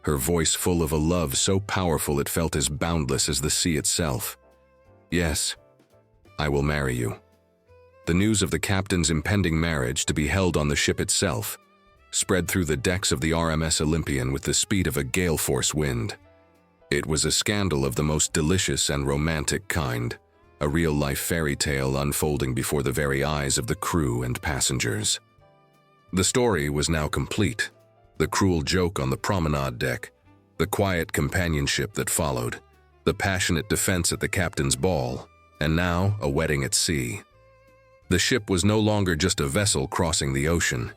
her voice full of a love so powerful it felt as boundless as the sea itself. "Yes, I will marry you." The news of the captain's impending marriage, to be held on the ship itself, spread through the decks of the RMS Olympian with the speed of a gale-force wind. It was a scandal of the most delicious and romantic kind, a real-life fairy tale unfolding before the very eyes of the crew and passengers. The story was now complete. The cruel joke on the promenade deck, the quiet companionship that followed, the passionate defense at the captain's ball, and now a wedding at sea. The ship was no longer just a vessel crossing the ocean.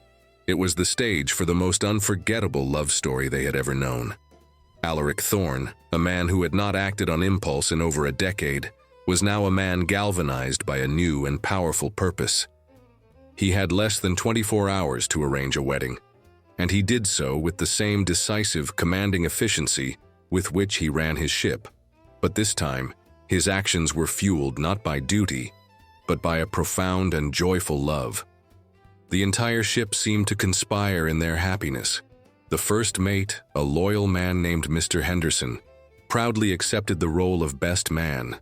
It was the stage for the most unforgettable love story they had ever known. Alaric Thorne, a man who had not acted on impulse in over a decade, was now a man galvanized by a new and powerful purpose. He had less than 24 hours to arrange a wedding, and he did so with the same decisive, commanding efficiency with which he ran his ship. But this time, his actions were fueled not by duty, but by a profound and joyful love. The entire ship seemed to conspire in their happiness. The first mate, a loyal man named Mr. Henderson, proudly accepted the role of best man.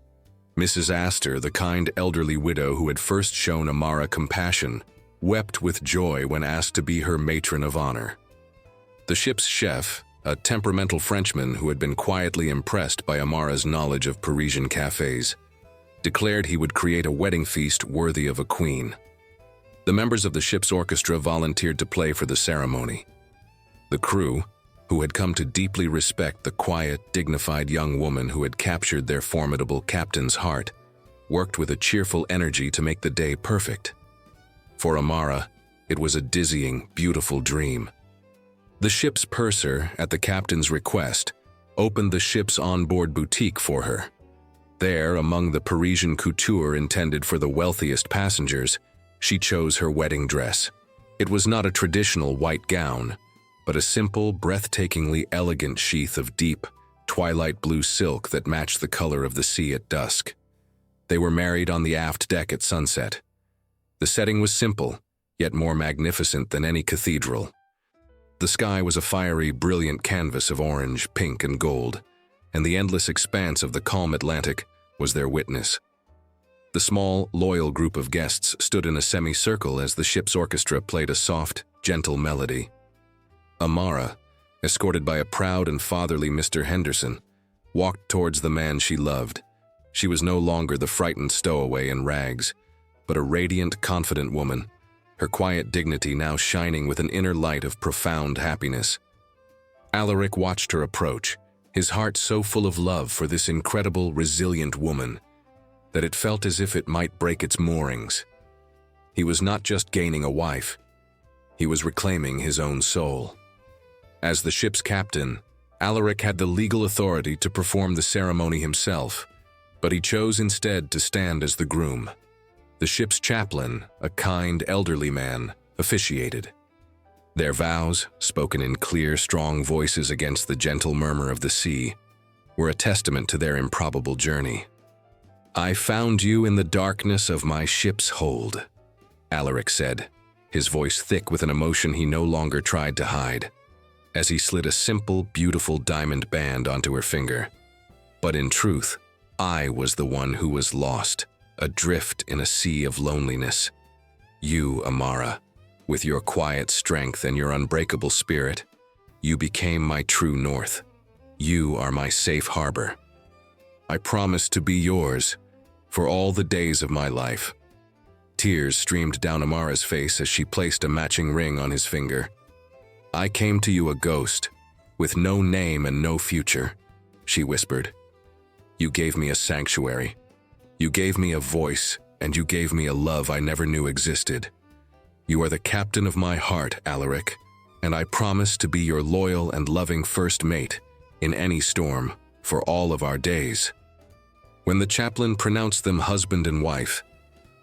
Mrs. Astor, the kind elderly widow who had first shown Amara compassion, wept with joy when asked to be her matron of honor. The ship's chef, a temperamental Frenchman who had been quietly impressed by Amara's knowledge of Parisian cafes, declared he would create a wedding feast worthy of a queen. The members of the ship's orchestra volunteered to play for the ceremony. The crew, who had come to deeply respect the quiet, dignified young woman who had captured their formidable captain's heart, worked with a cheerful energy to make the day perfect. For Amara, it was a dizzying, beautiful dream. The ship's purser, at the captain's request, opened the ship's onboard boutique for her. There, among the Parisian couture intended for the wealthiest passengers, she chose her wedding dress. It was not a traditional white gown, but a simple, breathtakingly elegant sheath of deep, twilight blue silk that matched the color of the sea at dusk. They were married on the aft deck at sunset. The setting was simple, yet more magnificent than any cathedral. The sky was a fiery, brilliant canvas of orange, pink, and gold, and the endless expanse of the calm Atlantic was their witness. The small, loyal group of guests stood in a semicircle as the ship's orchestra played a soft, gentle melody. Amara, escorted by a proud and fatherly Mr. Henderson, walked towards the man she loved. She was no longer the frightened stowaway in rags, but a radiant, confident woman, her quiet dignity now shining with an inner light of profound happiness. Alaric watched her approach, his heart so full of love for this incredible, resilient woman, that it felt as if it might break its moorings. He was not just gaining a wife, he was reclaiming his own soul. As the ship's captain, Alaric had the legal authority to perform the ceremony himself, but he chose instead to stand as the groom. The ship's chaplain, a kind, elderly man, officiated. Their vows, spoken in clear, strong voices against the gentle murmur of the sea, were a testament to their improbable journey. "I found you in the darkness of my ship's hold," Alaric said, his voice thick with an emotion he no longer tried to hide, as he slid a simple, beautiful diamond band onto her finger. "But in truth, I was the one who was lost, adrift in a sea of loneliness. You, Amara, with your quiet strength and your unbreakable spirit, you became my true north. You are my safe harbor. I promise to be yours for all the days of my life." Tears streamed down Amara's face as she placed a matching ring on his finger. "I came to you a ghost, with no name and no future," she whispered. "You gave me a sanctuary. You gave me a voice, and you gave me a love I never knew existed. You are the captain of my heart, Alaric, and I promise to be your loyal and loving first mate in any storm for all of our days." When the chaplain pronounced them husband and wife,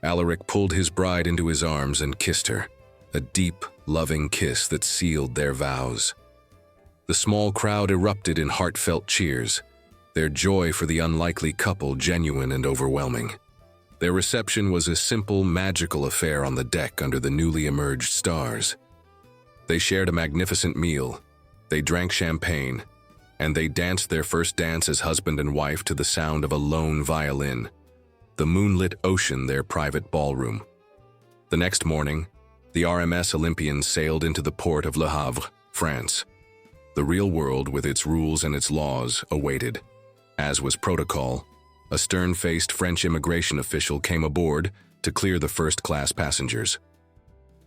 Alaric pulled his bride into his arms and kissed her, a deep, loving kiss that sealed their vows. The small crowd erupted in heartfelt cheers, their joy for the unlikely couple genuine and overwhelming. Their reception was a simple, magical affair on the deck under the newly emerged stars. They shared a magnificent meal, they drank champagne, and they danced their first dance as husband and wife to the sound of a lone violin, the moonlit ocean their private ballroom. The next morning, the RMS Olympian sailed into the port of Le Havre, France. The real world, with its rules and its laws, awaited. As was protocol, a stern-faced French immigration official came aboard to clear the first-class passengers.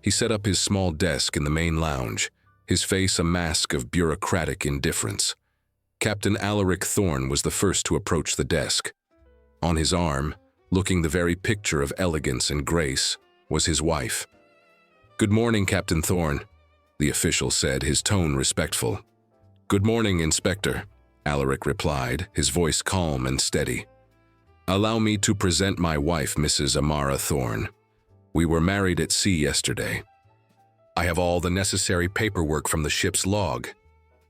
He set up his small desk in the main lounge, his face a mask of bureaucratic indifference. Captain Alaric Thorne was the first to approach the desk. On his arm, looking the very picture of elegance and grace, was his wife. "Good morning, Captain Thorne," the official said, his tone respectful. "Good morning, Inspector," Alaric replied, his voice calm and steady. "Allow me to present my wife, Mrs. Amara Thorne. We were married at sea yesterday. I have all the necessary paperwork from the ship's log."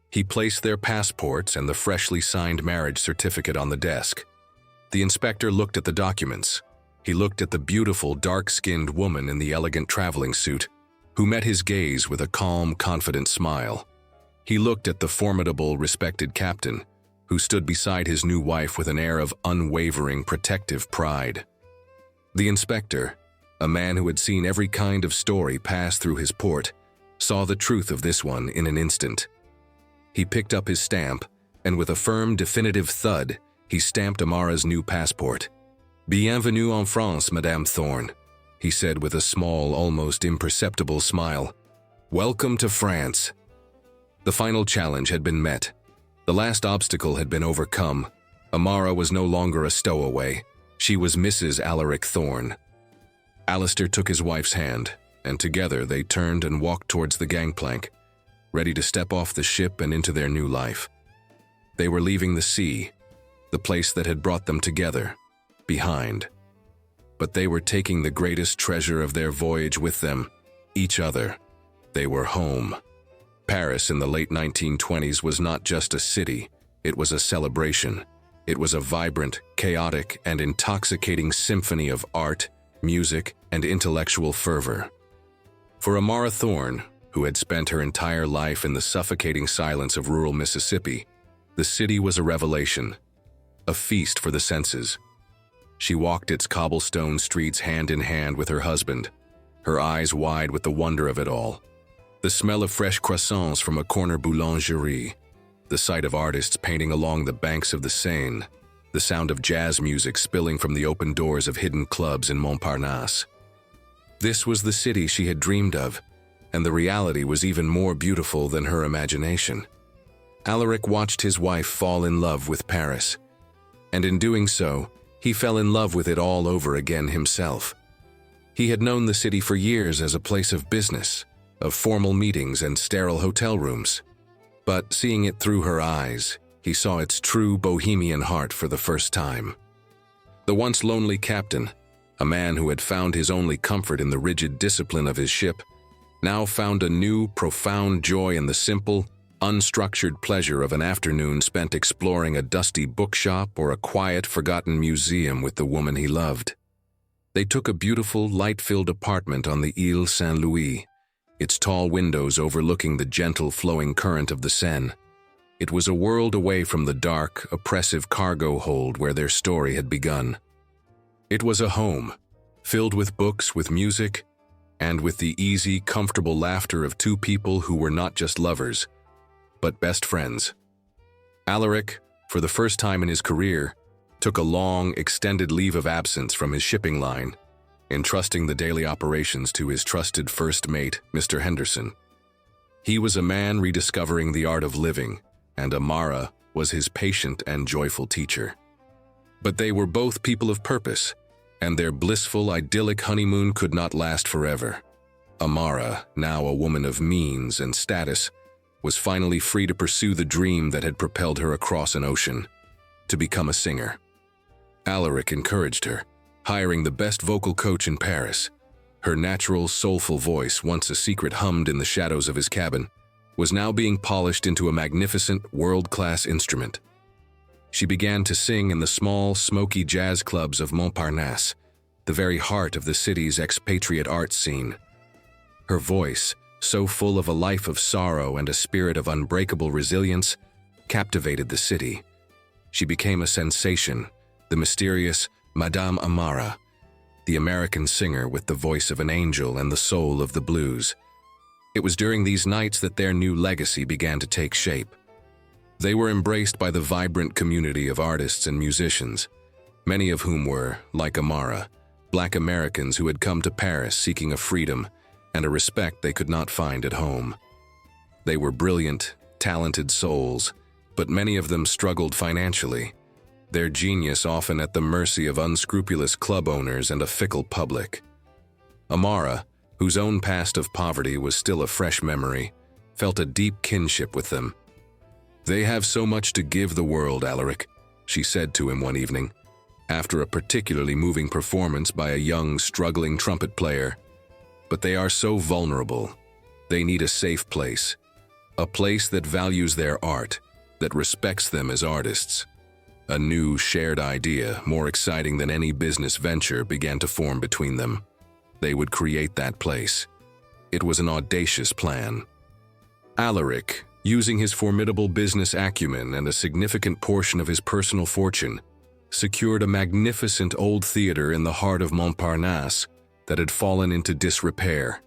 He placed their passports and the freshly signed marriage certificate on the desk. The inspector looked at the documents. He looked at the beautiful, dark-skinned woman in the elegant traveling suit, who met his gaze with a calm, confident smile. He looked at the formidable, respected captain, who stood beside his new wife with an air of unwavering, protective pride. The inspector, a man who had seen every kind of story pass through his port, saw the truth of this one in an instant. He picked up his stamp, and with a firm, definitive thud, he stamped Amara's new passport. "Bienvenue en France, Madame Thorne," he said with a small, almost imperceptible smile. "Welcome to France." The final challenge had been met. The last obstacle had been overcome. Amara was no longer a stowaway. She was Mrs. Alaric Thorne. Alistair took his wife's hand, and together they turned and walked towards the gangplank, ready to step off the ship and into their new life. They were leaving the sea, the place that had brought them together, behind. But they were taking the greatest treasure of their voyage with them, each other. They were home. Paris in the late 1920s was not just a city, it was a celebration. It was a vibrant, chaotic, and intoxicating symphony of art, music, and intellectual fervor. For Amara Thorne, who had spent her entire life in the suffocating silence of rural Mississippi, the city was a revelation, a feast for the senses. She walked its cobblestone streets hand in hand with her husband, her eyes wide with the wonder of it all. The smell of fresh croissants from a corner boulangerie, the sight of artists painting along the banks of the Seine, the sound of jazz music spilling from the open doors of hidden clubs in Montparnasse. This was the city she had dreamed of, and the reality was even more beautiful than her imagination. Alaric watched his wife fall in love with Paris, and in doing so, he fell in love with it all over again himself. He had known the city for years as a place of business, of formal meetings and sterile hotel rooms. But seeing it through her eyes, he saw its true bohemian heart for the first time. The once lonely captain, a man who had found his only comfort in the rigid discipline of his ship, now found a new, profound joy in the simple, unstructured pleasure of an afternoon spent exploring a dusty bookshop or a quiet, forgotten museum with the woman he loved. They took a beautiful, light-filled apartment on the Ile Saint-Louis, its tall windows overlooking the gentle flowing current of the Seine. It was a world away from the dark, oppressive cargo hold where their story had begun. It was a home, filled with books, with music, and with the easy, comfortable laughter of two people who were not just lovers, but best friends. Alaric, for the first time in his career, took a long, extended leave of absence from his shipping line, entrusting the daily operations to his trusted first mate, Mr. Henderson. He was a man rediscovering the art of living, and Amara was his patient and joyful teacher. But they were both people of purpose, and their blissful, idyllic honeymoon could not last forever. Amara, now a woman of means and status, was finally free to pursue the dream that had propelled her across an ocean, to become a singer. Alaric encouraged her, hiring the best vocal coach in Paris. Her natural, soulful voice, once a secret hummed in the shadows of his cabin, was now being polished into a magnificent, world-class instrument. She began to sing in the small, smoky jazz clubs of Montparnasse, the very heart of the city's expatriate art scene. Her voice, so full of a life of sorrow and a spirit of unbreakable resilience, captivated the city. She became a sensation, the mysterious Madame Amara, the American singer with the voice of an angel and the soul of the blues. It was during these nights that their new legacy began to take shape. They were embraced by the vibrant community of artists and musicians, many of whom were, like Amara, Black Americans who had come to Paris seeking a freedom and a respect they could not find at home. They were brilliant, talented souls, but many of them struggled financially, their genius often at the mercy of unscrupulous club owners and a fickle public. Amara, whose own past of poverty was still a fresh memory, felt a deep kinship with them. "They have so much to give the world, Alaric," she said to him one evening, after a particularly moving performance by a young, struggling trumpet player. "But they are so vulnerable. They need a safe place, a place that values their art, that respects them as artists." A new, shared idea, more exciting than any business venture, began to form between them. They would create that place. It was an audacious plan. Alaric, using his formidable business acumen and a significant portion of his personal fortune, secured a magnificent old theater in the heart of Montparnasse that had fallen into disrepair.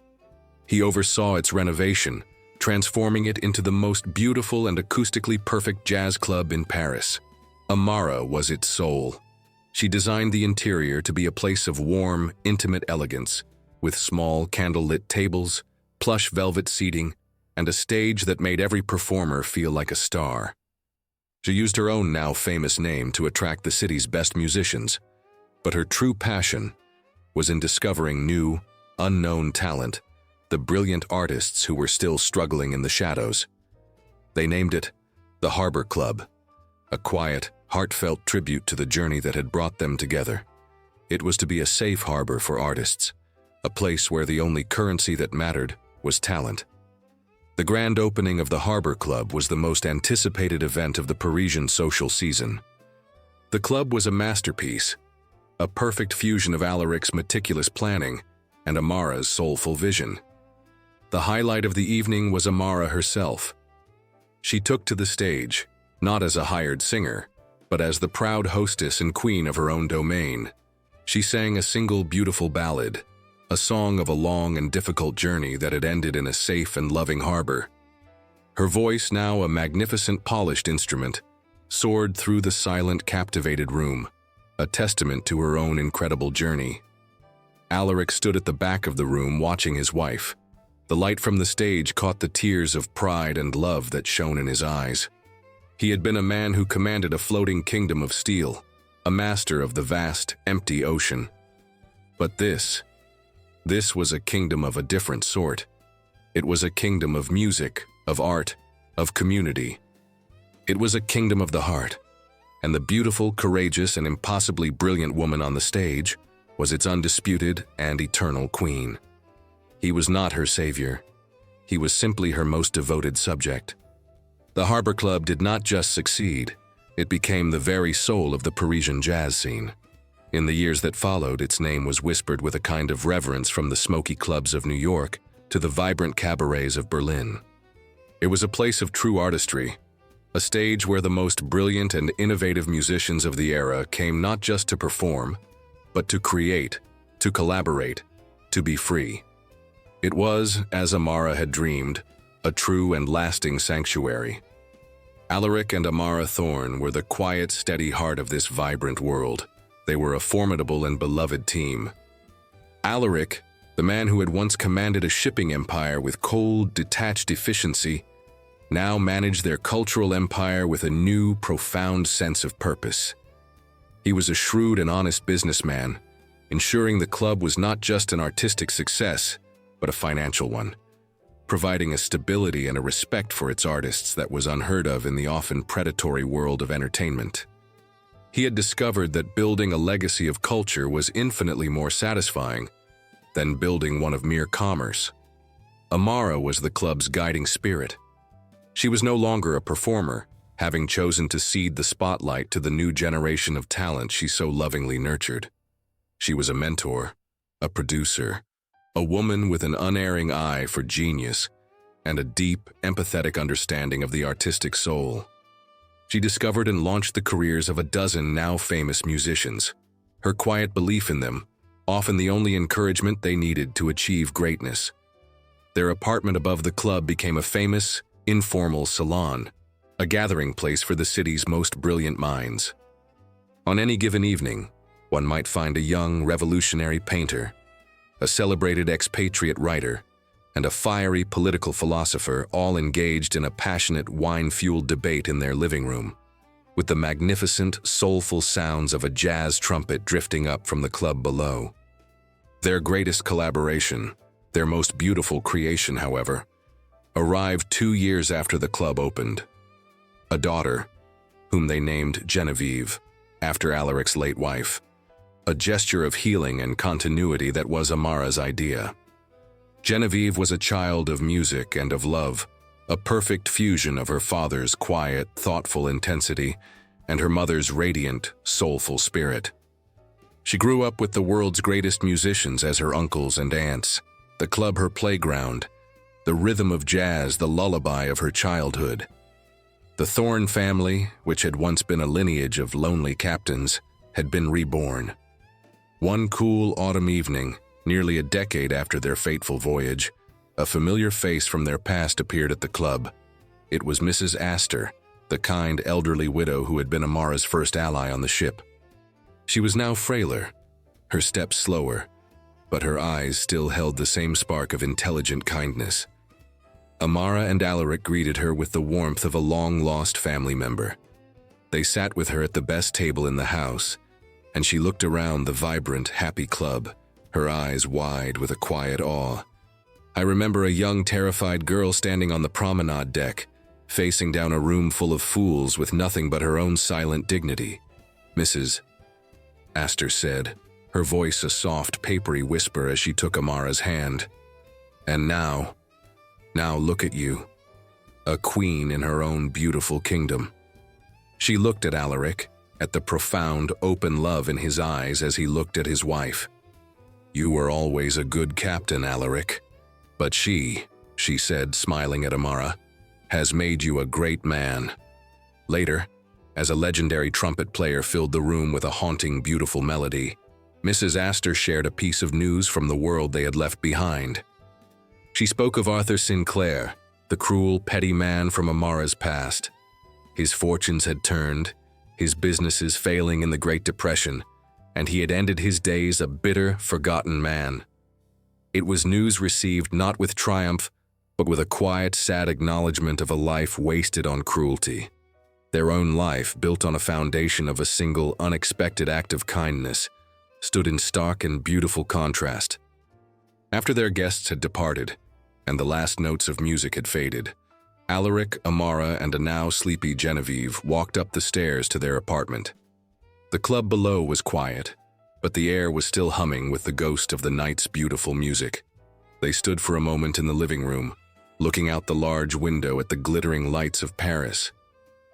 He oversaw its renovation, transforming it into the most beautiful and acoustically perfect jazz club in Paris. Amara was its soul. She designed the interior to be a place of warm, intimate elegance, with small, candle-lit tables, plush velvet seating, and a stage that made every performer feel like a star. She used her own now famous name to attract the city's best musicians, but her true passion was in discovering new, unknown talent, the brilliant artists who were still struggling in the shadows. They named it the Harbor Club, a quiet, heartfelt tribute to the journey that had brought them together. It was to be a safe harbor for artists, a place where the only currency that mattered was talent. The grand opening of the Harbor Club was the most anticipated event of the Parisian social season. The club was a masterpiece, a perfect fusion of Alaric's meticulous planning and Amara's soulful vision. The highlight of the evening was Amara herself. She took to the stage, not as a hired singer, but as the proud hostess and queen of her own domain. She sang a single beautiful ballad, a song of a long and difficult journey that had ended in a safe and loving harbor. Her voice, now a magnificent polished instrument, soared through the silent, captivated room, a testament to her own incredible journey. Alaric stood at the back of the room watching his wife. The light from the stage caught the tears of pride and love that shone in his eyes. He had been a man who commanded a floating kingdom of steel, a master of the vast, empty ocean. But this was a kingdom of a different sort. It was a kingdom of music, of art, of community. It was a kingdom of the heart, and the beautiful, courageous, and impossibly brilliant woman on the stage was its undisputed and eternal queen. He was not her savior. He was simply her most devoted subject. The Harbor Club did not just succeed, it became the very soul of the Parisian jazz scene. In the years that followed, its name was whispered with a kind of reverence from the smoky clubs of New York to the vibrant cabarets of Berlin. It was a place of true artistry, a stage where the most brilliant and innovative musicians of the era came not just to perform, but to create, to collaborate, to be free. It was, as Amara had dreamed, a true and lasting sanctuary. Alaric and Amara Thorne were the quiet, steady heart of this vibrant world. They were a formidable and beloved team. Alaric, the man who had once commanded a shipping empire with cold, detached efficiency, now managed their cultural empire with a new, profound sense of purpose. He was a shrewd and honest businessman, ensuring the club was not just an artistic success, but a financial one, providing a stability and a respect for its artists that was unheard of in the often predatory world of entertainment. He had discovered that building a legacy of culture was infinitely more satisfying than building one of mere commerce. Amara was the club's guiding spirit. She was no longer a performer, having chosen to cede the spotlight to the new generation of talent she so lovingly nurtured. She was a mentor, a producer, a woman with an unerring eye for genius and a deep, empathetic understanding of the artistic soul. She discovered and launched the careers of a dozen now famous musicians. Her quiet belief in them, often the only encouragement they needed to achieve greatness. Their apartment above the club became a famous, informal salon, a gathering place for the city's most brilliant minds. On any given evening, one might find a young, revolutionary painter, a celebrated expatriate writer, and a fiery political philosopher all engaged in a passionate, wine-fueled debate in their living room, with the magnificent, soulful sounds of a jazz trumpet drifting up from the club below. Their greatest collaboration, their most beautiful creation, however, arrived 2 years after the club opened. A daughter, whom they named Genevieve, after Alaric's late wife, a gesture of healing and continuity that was Amara's idea. Genevieve was a child of music and of love, a perfect fusion of her father's quiet, thoughtful intensity and her mother's radiant, soulful spirit. She grew up with the world's greatest musicians as her uncles and aunts, the club her playground, the rhythm of jazz the lullaby of her childhood. The Thorne family, which had once been a lineage of lonely captains, had been reborn. One cool autumn evening, nearly a decade after their fateful voyage, a familiar face from their past appeared at the club. It was Mrs. Astor, the kind elderly widow who had been Amara's first ally on the ship. She was now frailer, her steps slower, but her eyes still held the same spark of intelligent kindness. Amara and Alaric greeted her with the warmth of a long-lost family member. They sat with her at the best table in the house, and she looked around the vibrant, happy club, her eyes wide with a quiet awe. I remember a young, terrified girl standing on the promenade deck, facing down a room full of fools with nothing but her own silent dignity. "Mrs. Astor said, her voice a soft, papery whisper as she took Amara's hand. "And now look at you, a queen in her own beautiful kingdom." She looked at Alaric, at the profound, open love in his eyes as he looked at his wife. "You were always a good captain, Alaric, but she said, smiling at Amara, "has made you a great man." Later, as a legendary trumpet player filled the room with a haunting, beautiful melody, Mrs. Astor shared a piece of news from the world they had left behind. She spoke of Arthur Sinclair, the cruel, petty man from Amara's past. His fortunes had turned, his businesses failing in the Great Depression, and he had ended his days a bitter, forgotten man. It was news received not with triumph, but with a quiet, sad acknowledgement of a life wasted on cruelty. Their own life, built on a foundation of a single, unexpected act of kindness, stood in stark and beautiful contrast. After their guests had departed, and the last notes of music had faded, Alaric, Amara, and a now sleepy Genevieve walked up the stairs to their apartment. The club below was quiet, but the air was still humming with the ghost of the night's beautiful music. They stood for a moment in the living room, looking out the large window at the glittering lights of Paris.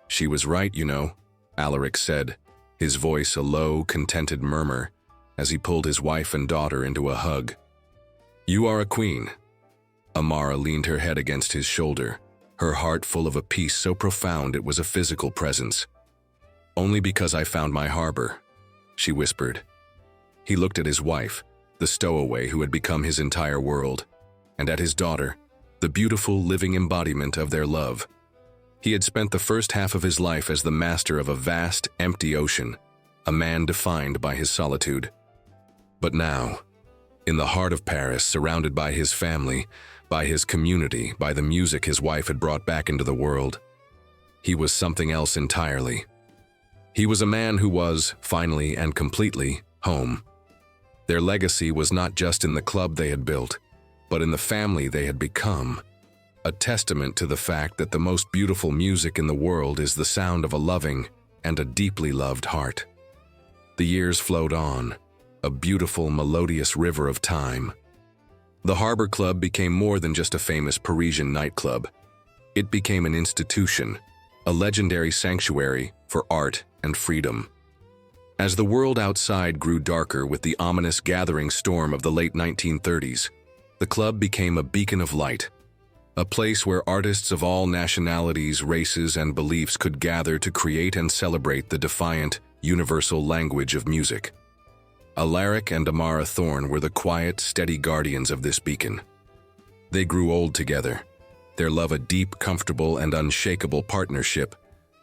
"She was right, you know," Alaric said, his voice a low, contented murmur, as he pulled his wife and daughter into a hug. "You are a queen." Amara leaned her head against his shoulder, her heart full of a peace so profound it was a physical presence. "Only because I found my harbor," she whispered. He looked at his wife, the stowaway who had become his entire world, and at his daughter, the beautiful living embodiment of their love. He had spent the first half of his life as the master of a vast, empty ocean, a man defined by his solitude. But now, in the heart of Paris, surrounded by his family, by his community, by the music his wife had brought back into the world, he was something else entirely. He was a man who was, finally and completely, home. Their legacy was not just in the club they had built, but in the family they had become, a testament to the fact that the most beautiful music in the world is the sound of a loving and a deeply loved heart. The years flowed on, a beautiful, melodious river of time. The Harbor Club became more than just a famous Parisian nightclub. It became an institution, a legendary sanctuary for art and freedom. As the world outside grew darker with the ominous gathering storm of the late 1930s, the club became a beacon of light, a place where artists of all nationalities, races, and beliefs could gather to create and celebrate the defiant, universal language of music. Alaric and Amara Thorne were the quiet, steady guardians of this beacon. They grew old together, their love a deep, comfortable, and unshakable partnership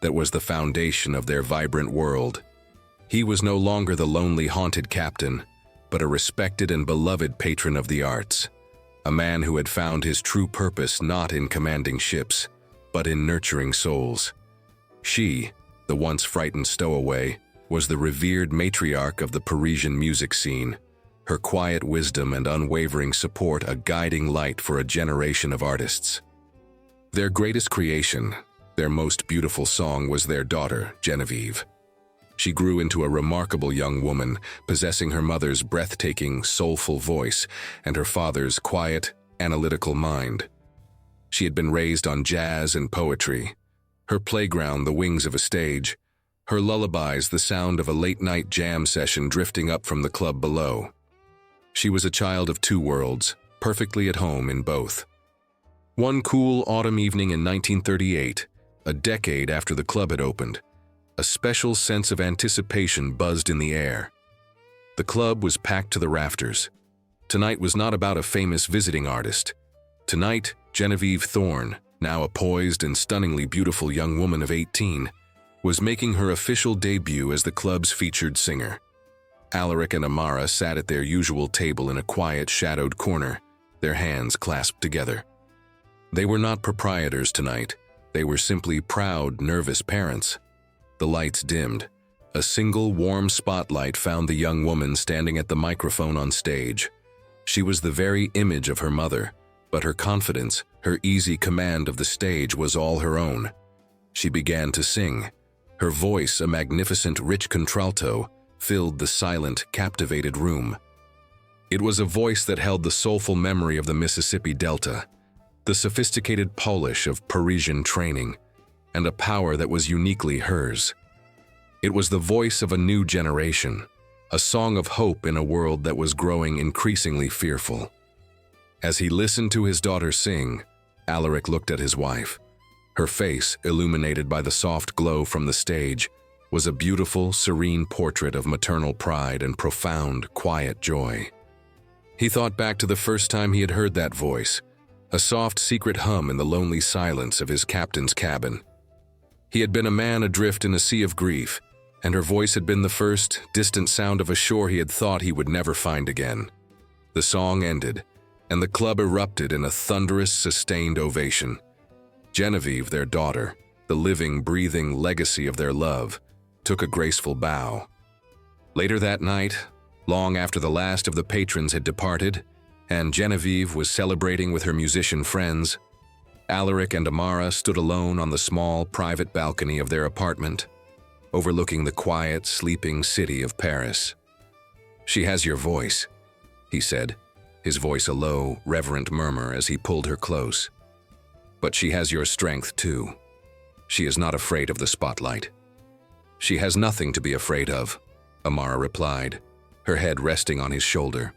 that was the foundation of their vibrant world. He was no longer the lonely, haunted captain, but a respected and beloved patron of the arts, a man who had found his true purpose not in commanding ships, but in nurturing souls. She, the once frightened stowaway, was the revered matriarch of the Parisian music scene, her quiet wisdom and unwavering support a guiding light for a generation of artists. Their greatest creation, their most beautiful song, was their daughter, Genevieve. She grew into a remarkable young woman, possessing her mother's breathtaking, soulful voice and her father's quiet, analytical mind. She had been raised on jazz and poetry, her playground the wings of a stage, her lullabies the sound of a late-night jam session drifting up from the club below. She was a child of two worlds, perfectly at home in both. One cool autumn evening in 1938, a decade after the club had opened, a special sense of anticipation buzzed in the air. The club was packed to the rafters. Tonight was not about a famous visiting artist. Tonight, Genevieve Thorne, now a poised and stunningly beautiful young woman of 18, was making her official debut as the club's featured singer. Alaric and Amara sat at their usual table in a quiet, shadowed corner, their hands clasped together. They were not proprietors tonight. They were simply proud, nervous parents. The lights dimmed. A single warm spotlight found the young woman standing at the microphone on stage. She was the very image of her mother, but her confidence, her easy command of the stage was all her own. She began to sing. Her voice, a magnificent, rich contralto, filled the silent, captivated room. It was a voice that held the soulful memory of the Mississippi Delta, the sophisticated polish of Parisian training, and a power that was uniquely hers. It was the voice of a new generation, a song of hope in a world that was growing increasingly fearful. As he listened to his daughter sing, Alaric looked at his wife. Her face, illuminated by the soft glow from the stage, was a beautiful, serene portrait of maternal pride and profound, quiet joy. He thought back to the first time he had heard that voice, a soft, secret hum in the lonely silence of his captain's cabin. He had been a man adrift in a sea of grief, and her voice had been the first, distant sound of a shore he had thought he would never find again. The song ended, and the club erupted in a thunderous, sustained ovation. Genevieve, their daughter, the living, breathing legacy of their love, took a graceful bow. Later that night, long after the last of the patrons had departed, and Genevieve was celebrating with her musician friends, Alaric and Amara stood alone on the small, private balcony of their apartment, overlooking the quiet, sleeping city of Paris. "She has your voice," he said, his voice a low, reverent murmur as he pulled her close. "But she has your strength, too. She is not afraid of the spotlight." "She has nothing to be afraid of," Amara replied, her head resting on his shoulder.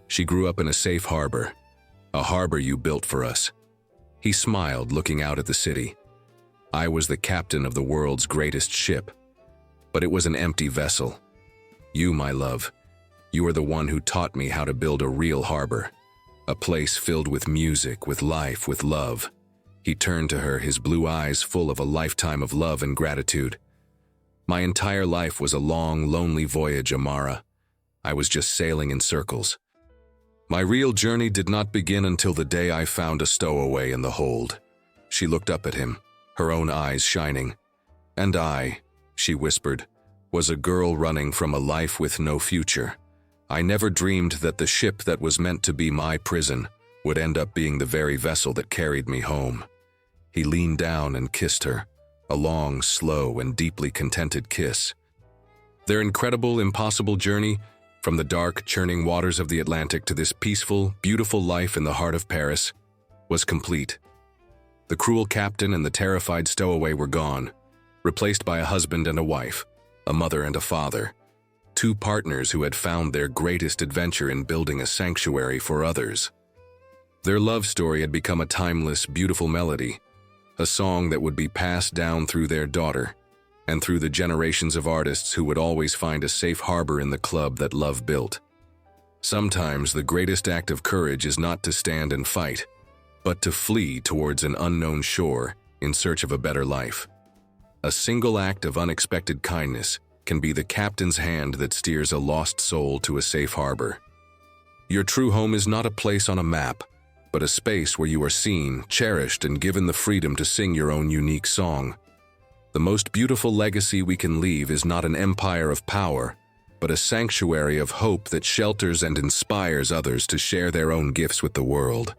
"She grew up in a safe harbor, a harbor you built for us." He smiled, looking out at the city. "I was the captain of the world's greatest ship, but it was an empty vessel. You, my love, you are the one who taught me how to build a real harbor, a place filled with music, with life, with love." He turned to her, his blue eyes full of a lifetime of love and gratitude. "My entire life was a long, lonely voyage, Amara. I was just sailing in circles. My real journey did not begin until the day I found a stowaway in the hold." She looked up at him, her own eyes shining. "And I," she whispered, "was a girl running from a life with no future. I never dreamed that the ship that was meant to be my prison would end up being the very vessel that carried me home." He leaned down and kissed her, a long, slow, and deeply contented kiss. Their incredible, impossible journey, from the dark, churning waters of the Atlantic to this peaceful, beautiful life in the heart of Paris, was complete. The cruel captain and the terrified stowaway were gone, replaced by a husband and a wife, a mother and a father, two partners who had found their greatest adventure in building a sanctuary for others. Their love story had become a timeless, beautiful melody, a song that would be passed down through their daughter, and through the generations of artists who would always find a safe harbor in the club that love built. Sometimes the greatest act of courage is not to stand and fight, but to flee towards an unknown shore in search of a better life. A single act of unexpected kindness can be the captain's hand that steers a lost soul to a safe harbor. Your true home is not a place on a map, but a space where you are seen, cherished, and given the freedom to sing your own unique song. The most beautiful legacy we can leave is not an empire of power, but a sanctuary of hope that shelters and inspires others to share their own gifts with the world.